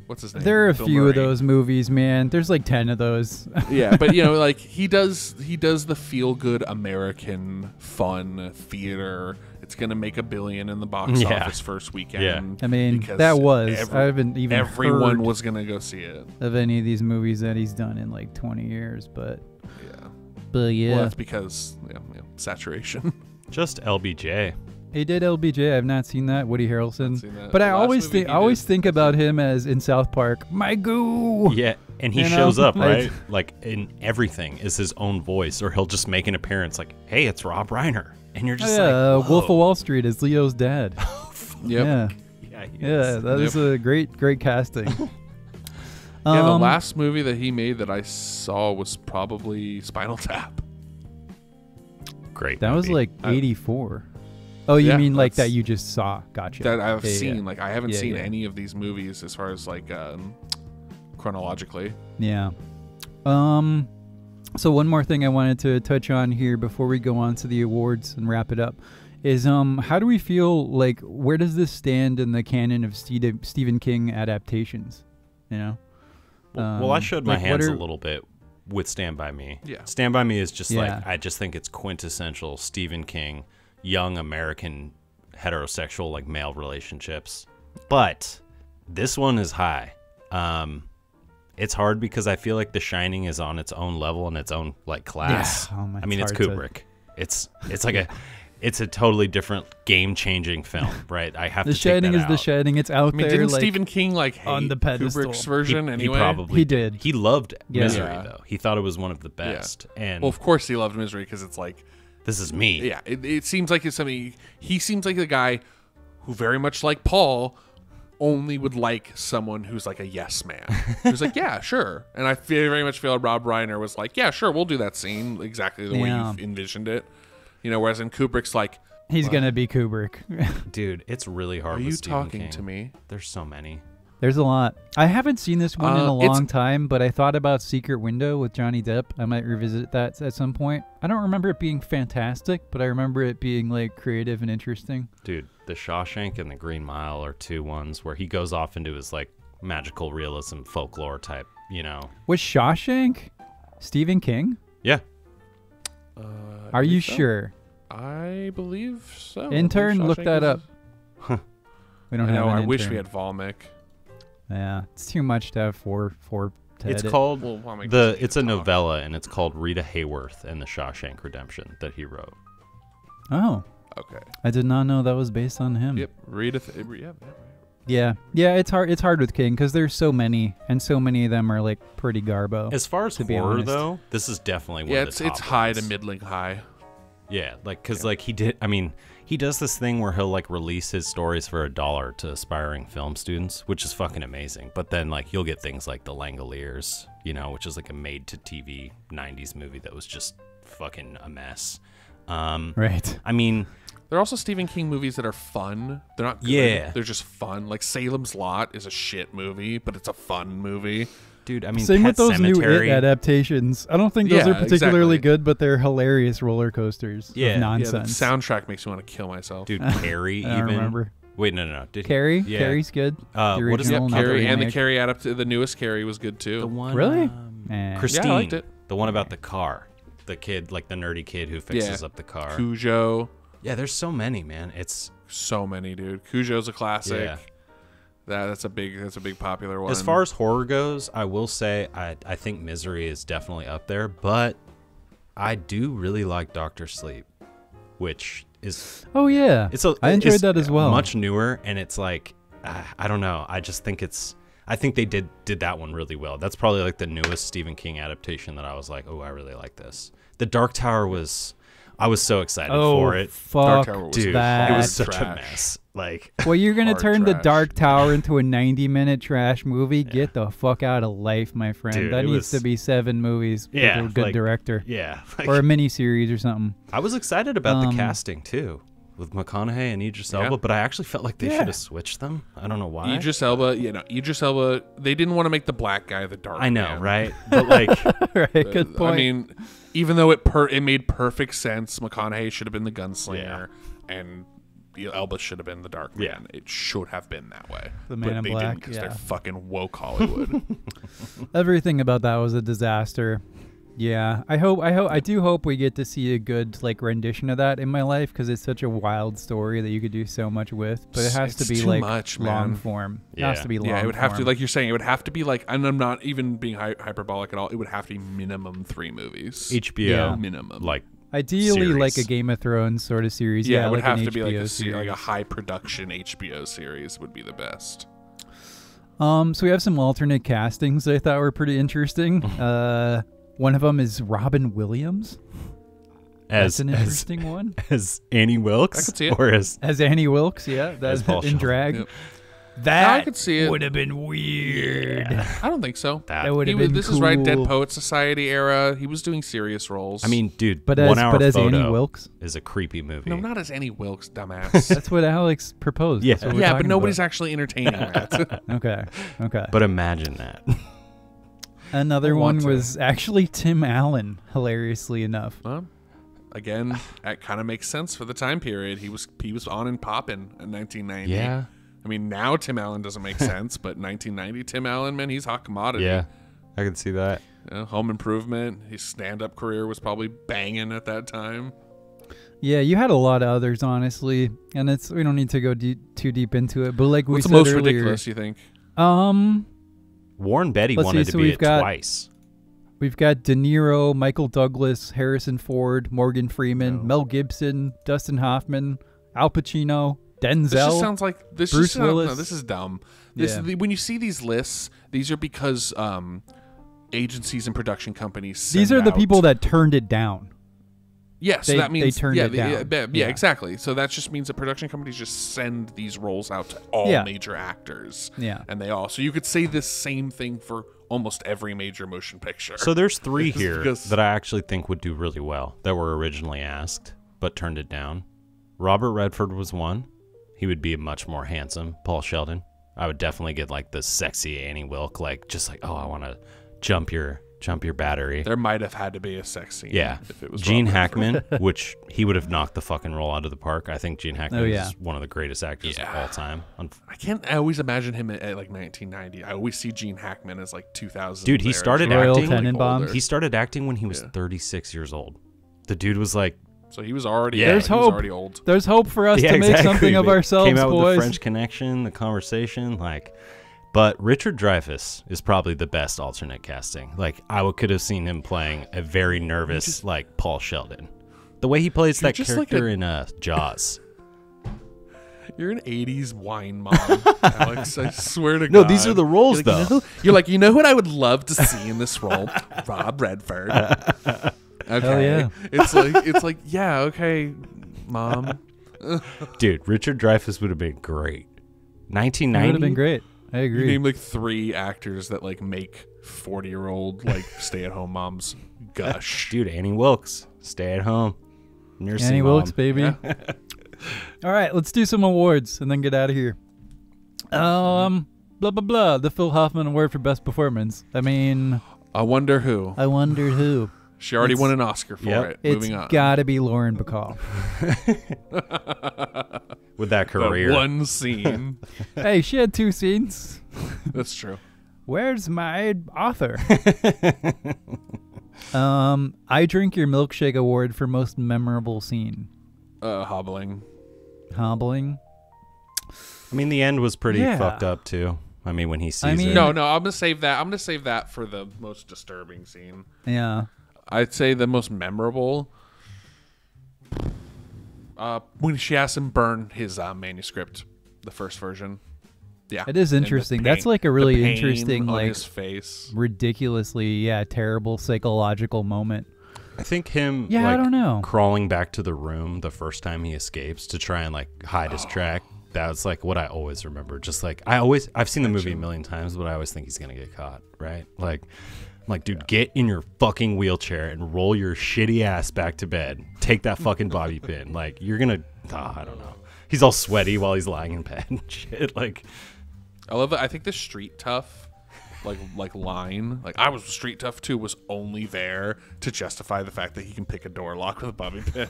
what's his name? There are a Bill few Murray. of those movies, man. There's like 10 of those. Yeah, but like he does the feel good American fun theater. It's gonna make $1 billion in the box office first weekend. Yeah. I mean, I haven't even everyone was gonna go see it of any of these movies that he's done in like 20 years, but well, that's because saturation. Just LBJ. He did LBJ. I've not seen that. Woody Harrelson. Seen that. But I always think about him as in South Park. My goo. Yeah. And he shows up, right? Like in everything is his own voice, or he'll just make an appearance like, hey, it's Rob Reiner. And you're just like, whoa. Wolf of Wall Street is Leo's dad. Yep. Yeah, that is a great casting. Yeah, the last movie that he made that I saw was probably Spinal Tap. Great. That was like 84. Oh, you mean like that you just saw? Gotcha. That I've seen. Like I haven't seen any of these movies as far as like chronologically. Yeah. So one more thing I wanted to touch on here before we go on to the awards and wrap it up is how do we feel like where does this stand in the canon of Stephen King adaptations? You know. Well, I showed my hands a little bit with Stand By Me. Yeah. Stand By Me is just like, I just think it's quintessential Stephen King, young American heterosexual like male relationships. But this one is high. It's hard because I feel like The Shining is on its own level and its own like class. Yeah. I mean, it's Kubrick. It's like it's a totally different game-changing film, right? I have The to Shining take is that The out. Shining. It's out there. Didn't like, Stephen King like hate on the pedestal. Kubrick's version anyway? He probably did. He loved Misery Yeah. though. He thought it was one of the best. And Well, of course he loved Misery because it's like, this is me. yeah, it seems like it's something. He seems like the guy who very much like Paul only would like someone who's like a yes man. Who's like, yeah, sure. And I very much feel Rob Reiner was like, yeah, sure, we'll do that scene exactly the way you've envisioned it. You know, whereas in Kubrick's like, he's gonna be Kubrick. Dude, it's really hard. Are with you Stephen talking King. to me? There's so many. There's a lot. I haven't seen this one in a it's- long time, but I thought about Secret Window with Johnny Depp. I might revisit that at some point. I don't remember it being fantastic, but I remember it being like creative and interesting. Dude, The Shawshank and The Green Mile are two ones where he goes off into his like magical realism folklore type, you know. Was Shawshank Stephen King? Yeah. Are you sure? I believe so. Intern, look that up. We don't I have know. an I wish intern. we had Volmic. Yeah, it's too much to have four to It's edit. called Well, Volmic doesn't need it's to a talk. novella and it's called Rita Hayworth and the Shawshank Redemption that he wrote. Oh, Okay. I did not know that was based on him. Yep. Rita. Yeah. It's hard. It's hard with King because there's so many, and so many of them are like pretty garbo. As far as To be horror honest. though, this is definitely one Yeah, of the top it's high to ones. middling high. Yeah, like because like he does this thing where he'll like release his stories for $1 to aspiring film students, which is fucking amazing. But then like you'll get things like The Langoliers, you know, which is like a made-to-TV '90s movie that was just fucking a mess. Right. I mean, There are also Stephen King movies that are fun. They're not good. Yeah. They're just fun. Like Salem's Lot is a shit movie, but it's a fun movie. dude, I mean, Same Pet with those Sematary, new It adaptations. I don't think those Yeah, are particularly exactly. good, but they're hilarious roller coasters Yeah. of Yeah, Yeah, the nonsense. soundtrack makes me want to kill myself. dude, Carrie I don't even. remember. Wait, no. Did he- Carrie? Yeah. Carrie's good. What is that? original, not Carrie and the remake. Carrie the newest Carrie was good too. The one, Really? Eh. Christine, Yeah, I liked it. the one about the car, the kid, like the nerdy kid who fixes up the car. Cujo, Yeah, there's so many, man. It's so many, dude. Cujo's a classic. Yeah. That's a big popular one. as far as horror goes, I will say I think Misery is definitely up there, but I do really like Doctor Sleep, which is Oh yeah, I enjoyed it's that as well. Much newer, and it's like I don't know. I just think I think they did that one really well. That's probably like the newest Stephen King adaptation that I was like, oh, I really like this. The Dark Tower I was so excited for it. Fuck Tower was Dude, that. it was such trash. a mess. Like, Well, you're gonna Hard turn the trash. Dark Tower into a 90-minute trash movie? Get the fuck out of life, my friend. Dude, that it needs was- to be 7 movies Yeah, with a good like- director, yeah. Like, or a mini-series or something. I was excited about the casting too, with McConaughey and Idris Elba, but I actually felt like they should have switched them. I don't know why. Idris Elba, Idris Elba. They didn't want to make the black guy the dark. I know, man. right? But like, Right, good point. I mean, even though it made perfect sense, McConaughey should have been the gunslinger, and Elba should have been the dark man. It should have been that way. The Man in they Black, because yeah. they're fucking woke Hollywood. Everything about that was a disaster. Yeah, I do hope we get to see a good like rendition of that in my life because it's such a wild story that you could do so much with. But it has to It's be too like much, long man. form. It Yeah. has to be long. Yeah, it would have to, form. like you're saying, it would have to be like, and I'm not even being hyperbolic at all. It would have to be minimum 3 movies. HBO, Yeah. minimum. like Ideally, like a series. Game of Thrones sort of series. yeah, it would like have an to be like HBO like a series. high production HBO series would be the best. So we have some alternate castings that I thought were pretty interesting. One of them is Robin Williams. That's an interesting one. As Annie Wilkes? I could see it. Or as Annie Wilkes, yeah. As Paul in Sheldon. drag. Yep. That I could see it. would have been weird. I don't think so. That would have been This cool. is right, Dead Poet Society era. He was doing serious roles. I mean, dude, But 1 as, hour but as photo Annie Wilkes? is a creepy movie. no, not as Annie Wilkes, dumbass. That's what Alex proposed. Yeah. That's what we're Yeah, but talking nobody's about. actually entertaining that. Okay. But imagine that. Another I one want to. was actually Tim Allen, hilariously enough. Again, that kind of makes sense for the time period. He was on and popping in 1990. Yeah. I mean, now Tim Allen doesn't make sense, but 1990 Tim Allen, man, he's hot commodity. Yeah. I can see that. Home Improvement. His stand-up career was probably banging at that time. Yeah, you had a lot of others, honestly, and we don't need to go too deep into it. But like What's we the said most earlier, ridiculous, you think? Warren Beatty Let's wanted see, to so be we've it got- twice. we've got De Niro, Michael Douglas, Harrison Ford, Morgan Freeman, Mel Gibson, Dustin Hoffman, Al Pacino, Denzel. This just sounds like this. Bruce just sounds, Willis. No, this is dumb. When you see these lists, these are because agencies and production companies. These send are the out- people that turned it down. Yeah, so They- that means they turned it down. Yeah, Yeah. exactly. So that just means that production companies just send these roles out to all Yeah. major actors. Yeah. And they all. So you could say this same thing for almost every major motion picture. So there's 3 Just here because- that I actually think would do really well that were originally asked but turned it down. Robert Redford was one. He would be a much more handsome Paul Sheldon. I would definitely get like the sexy Annie Wilkes, like just like, oh, I want to jump your battery. there might have had to be a sex scene. Yeah. If it was Gene Robert Hackman, which he would have knocked the fucking roll out of the park. I think Gene Hackman is one of the greatest actors of all time. I always imagine him at like 1990. I always see Gene Hackman as like 2000. Dude, he started Royal acting. Tenenbaums. He started acting when he was 36 years old. The dude was like, So he was already. Yeah. There's he was hope. already old. There's hope for us yeah, to make exactly. something of They ourselves, came out with boys. the French Connection, the Conversation, like. But Richard Dreyfuss is probably the best alternate casting. Like I could have seen him playing a very nervous, like Paul Sheldon. The way he plays that just like character in Jaws. You're an 80s wine mom, Alex. I swear to God. No, these are the roles, You're like, though. You're like, you know what I would love to see in this role? Rob Redford. Okay. yeah. It's like, yeah, okay, mom. Dude, Richard Dreyfuss would have been great. That 1990 would have been great. I You agree. name like 3 actors that like make 40-year-old like stay-at-home moms gush. Dude, Annie Wilkes, stay at home. Nursing Annie mom. Wilkes, baby. Yeah. All right, let's do some awards and then get out of here. Blah blah blah. The Phil Hoffman Award for Best Performance. I mean, I wonder who. I wonder who. She already It's- won an Oscar for Yep. it. It's Moving on. gotta be Lauren Bacall. With that That career. one scene. Hey, she had 2 scenes. That's true. Where's my author? I Drink Your Milkshake Award for Most Memorable Scene. Hobbling. Hobbling. I mean, the end was pretty Yeah. fucked up, too. I mean, when he sees I mean- it. No, I'm gonna save that. I'm gonna save that for the most disturbing scene. Yeah. I'd say the most memorable. When she has him burn his manuscript, the first version. Yeah, It is And the interesting. pain- That's like a really the pain interesting, on like, his face. ridiculously, terrible psychological moment. I think him Yeah, I like, don't know. crawling back to the room the first time he escapes to try and like hide his track. That's like what I always remember. Just like I've seen the movie a million times, but I always think he's gonna get caught, right? Like, I'm like, dude, get in your fucking wheelchair and roll your shitty ass back to bed. Take that fucking bobby pin. Like, you're gonna, I don't know. He's all sweaty while he's lying in bed and shit. Like, I love it. I think the street tough, like line, like I was street tough too, was only there to justify the fact that he can pick a door lock with a bobby pin.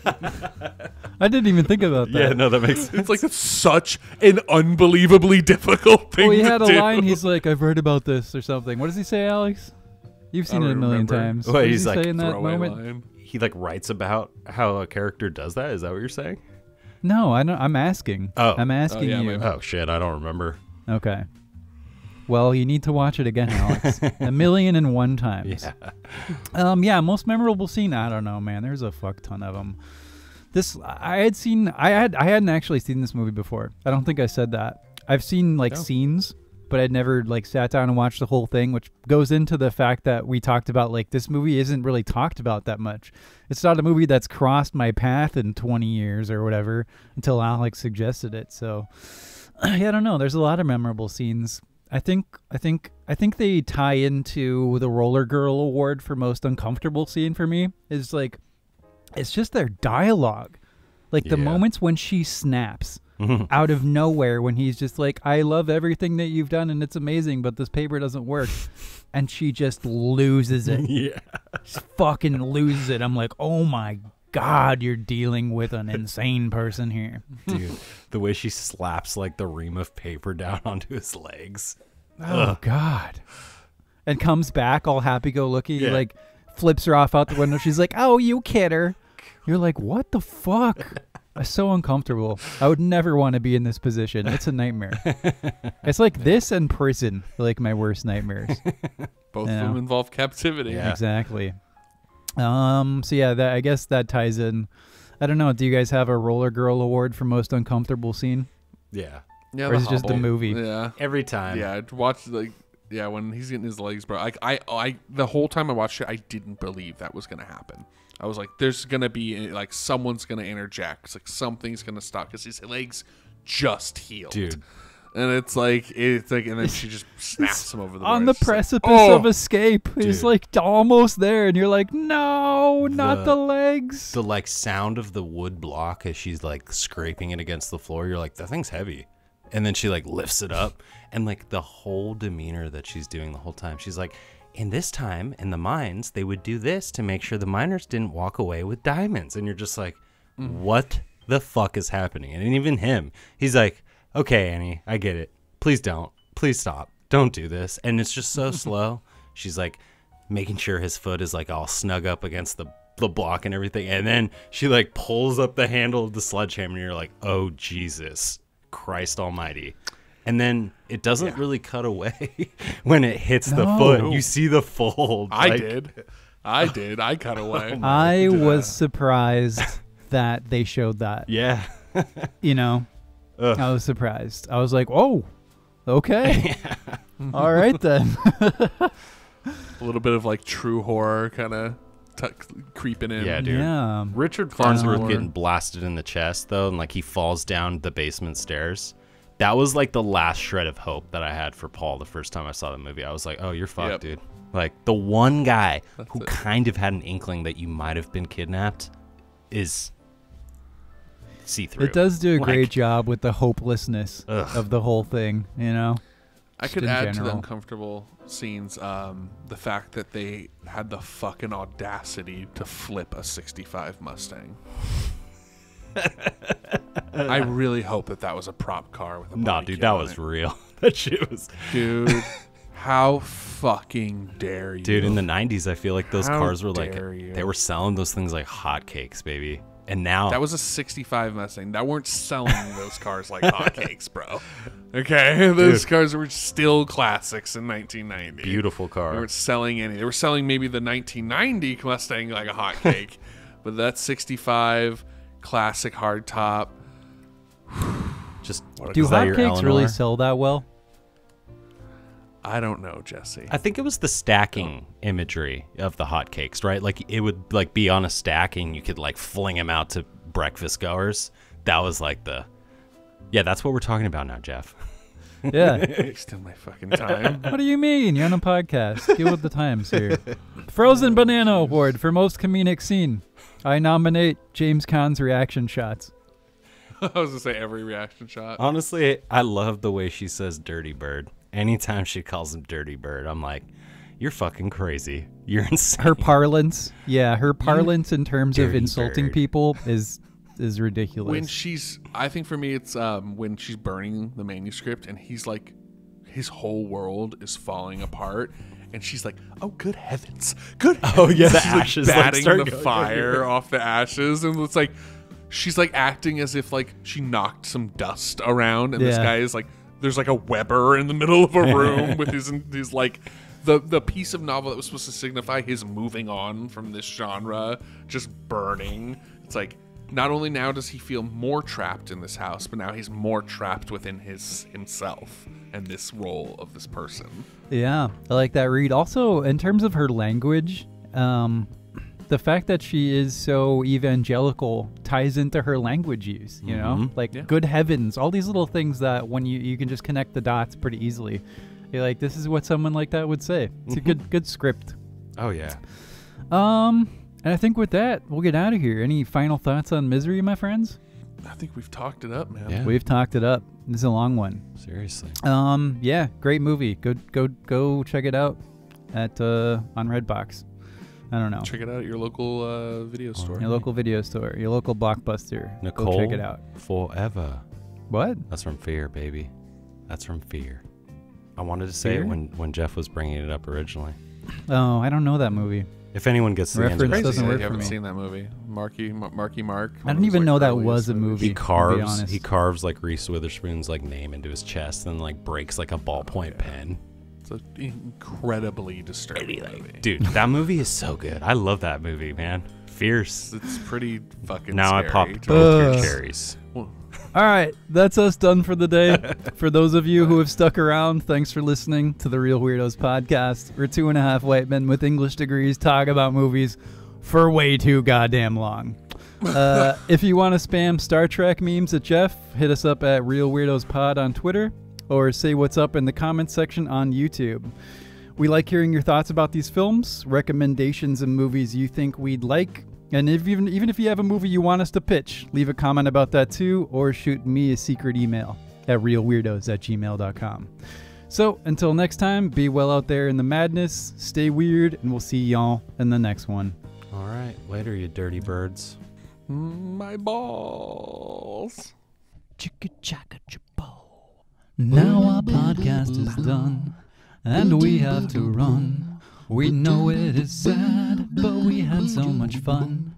I didn't even think about that. yeah, no, that makes sense. It's like it's such an unbelievably difficult thing. Well, he to had a do. line. He's like, "I've heard about this" or something. What does he say, Alex? You've seen I it a don't million remember. times. Well, What does he's he like, say in that Throwaway moment? line. He like writes about how a character does that. Is that what you're saying? No, I don't. I'm asking. Oh. I'm asking yeah, you. maybe. Oh shit, I don't remember. Okay. Well, you need to watch it again, Alex. 1,000,001 times. Yeah. Yeah, most memorable scene. I don't know, man. There's a fuck ton of them. I hadn't actually seen this movie before. I don't think I said that. I've seen like scenes but I'd never like sat down and watched the whole thing, which goes into the fact that we talked about like this movie isn't really talked about that much. It's not a movie that's crossed my path in 20 years or whatever until Alex suggested it. So yeah, I don't know. There's a lot of memorable scenes. I think they tie into the Roller Girl Award for most uncomfortable scene for me. Is like, it's just their dialogue. Like the moments when she snaps out of nowhere, when he's just like, I love everything that you've done and it's amazing, but this paper doesn't work. And she just loses it. Yeah. Just fucking loses it. I'm like, oh my God, you're dealing with an insane person here. Dude, the way she slaps like the ream of paper down onto his legs. Oh God. And comes back all happy-go-lucky, like flips her off out the window. She's like, oh, you kidder. You're like, what the fuck? It's so uncomfortable. I would never want to be in this position. It's a nightmare. It's like this and prison are like my worst nightmares. Both of them involve captivity. Yeah. Exactly. So yeah, I guess that ties in. I don't know. Do you guys have a Roller Girl Award for most uncomfortable scene? Yeah. Yeah, Or is it just the movie? Yeah. Every time. Yeah, I'd watch when he's getting his legs broke. I the whole time I watched it, I didn't believe that was gonna happen. I was like, there's gonna be like someone's gonna interject. It's like something's gonna stop because his legs just healed, Dude. And it's like, and then she just snaps him over the on bar. the precipice of escape. He's like almost there, and you're like, no, not the legs. The like sound of the wood block as she's like scraping it against the floor. You're like, that thing's heavy. And then she like lifts it up, and like the whole demeanor that she's doing the whole time. She's like, in this time in the mines, they would do this to make sure the miners didn't walk away with diamonds. And you're just like, what the fuck is happening? And even him, he's like, okay, Annie, I get it. Please don't. Please stop. Don't do this. And it's just so slow. She's like making sure his foot is like all snug up against the block and everything. And then she like pulls up the handle of the sledgehammer, and you're like, oh, Jesus Christ almighty. And then it doesn't really cut away when it hits the foot. You see the fold. I did. I cut away. I was surprised that they showed that. Yeah. You know, I was surprised. I was like, oh, okay. All right, then. A little bit of like true horror kind of creeping in. Yeah, dude. Yeah. Richard Farnsworth getting blasted in the chest, though, and like he falls down the basement stairs. That was like the last shred of hope that I had for Paul the first time I saw the movie. I was like, oh, you're fucked, dude. Like the one guy who kind of had an inkling that you might have been kidnapped is see-through. It does do a great job with the hopelessness of the whole thing, you know? I could add to the uncomfortable scenes the fact that they had the fucking audacity to flip a 65 Mustang. I really hope that was a prop car with a Nah, body dude, kit that on was it. real. That shit was... Dude, how fucking dare you? Dude, in the 90s, I feel like those How cars were like... dare you. They were selling those things like hotcakes, baby. And now... That was a 65 Mustang. That weren't selling those cars like hotcakes, bro. Okay? Those cars were still classics in 1990. Beautiful car. They weren't selling any. They were selling maybe the 1990 Mustang like a hotcake. But that 65 classic hardtop... Just Do hotcakes really sell that well? I don't know, Jesse. I think it was the stacking imagery of the hotcakes, right? Like it would like be on a stack and you could like fling them out to breakfast goers. That was like that's what we're talking about now, Jeff. Yeah. Still my fucking time. What do you mean? You're on a podcast. Get with the times here. Frozen Banana Award for most comedic scene. I nominate James Caan's reaction shots. I was gonna say every reaction shot. Honestly, I love the way she says dirty bird. Anytime she calls him dirty bird, I'm like, you're fucking crazy. You're insane. Her parlance. Yeah, her parlance in terms of dirty insulting bird. people is ridiculous. When she's, I think for me, it's when she's burning the manuscript and he's like, his whole world is falling apart. And she's like, "Oh, good heavens! Good heavens!" Oh yeah, the She's ashes like batting start the going fire off the ashes, and it's like she's like acting as if like she knocked some dust around, and this Yeah. guy is like, there's like a Weber in the middle of a room with his like the piece of novel that was supposed to signify his moving on from this genre just burning. It's like not only now does he feel more trapped in this house, but now he's more trapped within himself. and this role of this person. Yeah, I like that read. Also, in terms of her language, the fact that she is so evangelical ties into her language use, you know? Like, good heavens, all these little things that when you can just connect the dots pretty easily. You're like, this is what someone like that would say. It's a good script. Oh, yeah. And I think with that, we'll get out of here. Any final thoughts on Misery, my friends? I think we've talked it up, man. Yeah. We've talked it up. This is a long one. Seriously. Yeah, great movie. Go check it out at on Redbox. I don't know. Check it out at your local video store. Your local video store, your local Blockbuster. Nicole, go check it out. Forever. What? That's from Fear, baby. That's from Fear. I wanted to say Fear? it when Jeff was bringing it up originally. Oh, I don't know that movie. If anyone gets to the end of Reference this, doesn't work you for haven't me. seen that movie, Marky Mark. I didn't even know that was a movie. he carves like Reese Witherspoon's like name into his chest and like breaks like a ballpoint pen. It's an incredibly disturbing movie. Dude, that movie is so good. I love that movie, man. Fierce. It's pretty fucking Now scary. I popped to both your watch. cherries. Well, All right, that's us done for the day. For those of you who have stuck around, thanks for listening to the Reel Weirdos podcast. We're 2.5 white men with English degrees talk about movies for way too goddamn long. If you want to spam Star Trek memes at Jeff, hit us up at Reel Weirdos Pod on Twitter, or say what's up in the comments section on YouTube. We like hearing your thoughts about these films, recommendations of movies you think we'd like, and even if you have a movie you want us to pitch, leave a comment about that too, or shoot me a secret email at realweirdos@gmail.com. So until next time, be well out there in the madness, stay weird, and we'll see y'all in the next one. All right, later, you dirty birds. my balls. Chicka chaka chapo. Now our podcast is done, and we have to run. We know it is sad, but we had so much fun.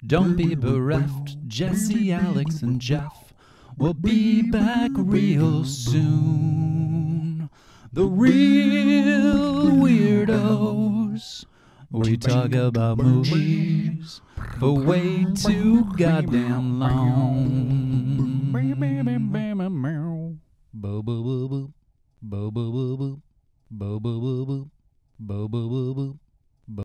Don't be bereft, Jesse, Alex, and Jeff. We'll be back real soon. The Reel Weirdos. We talk about movies for way too goddamn long. Bo bo bo bo bo bo bo bo bo bo bo bo bo bo bo bo.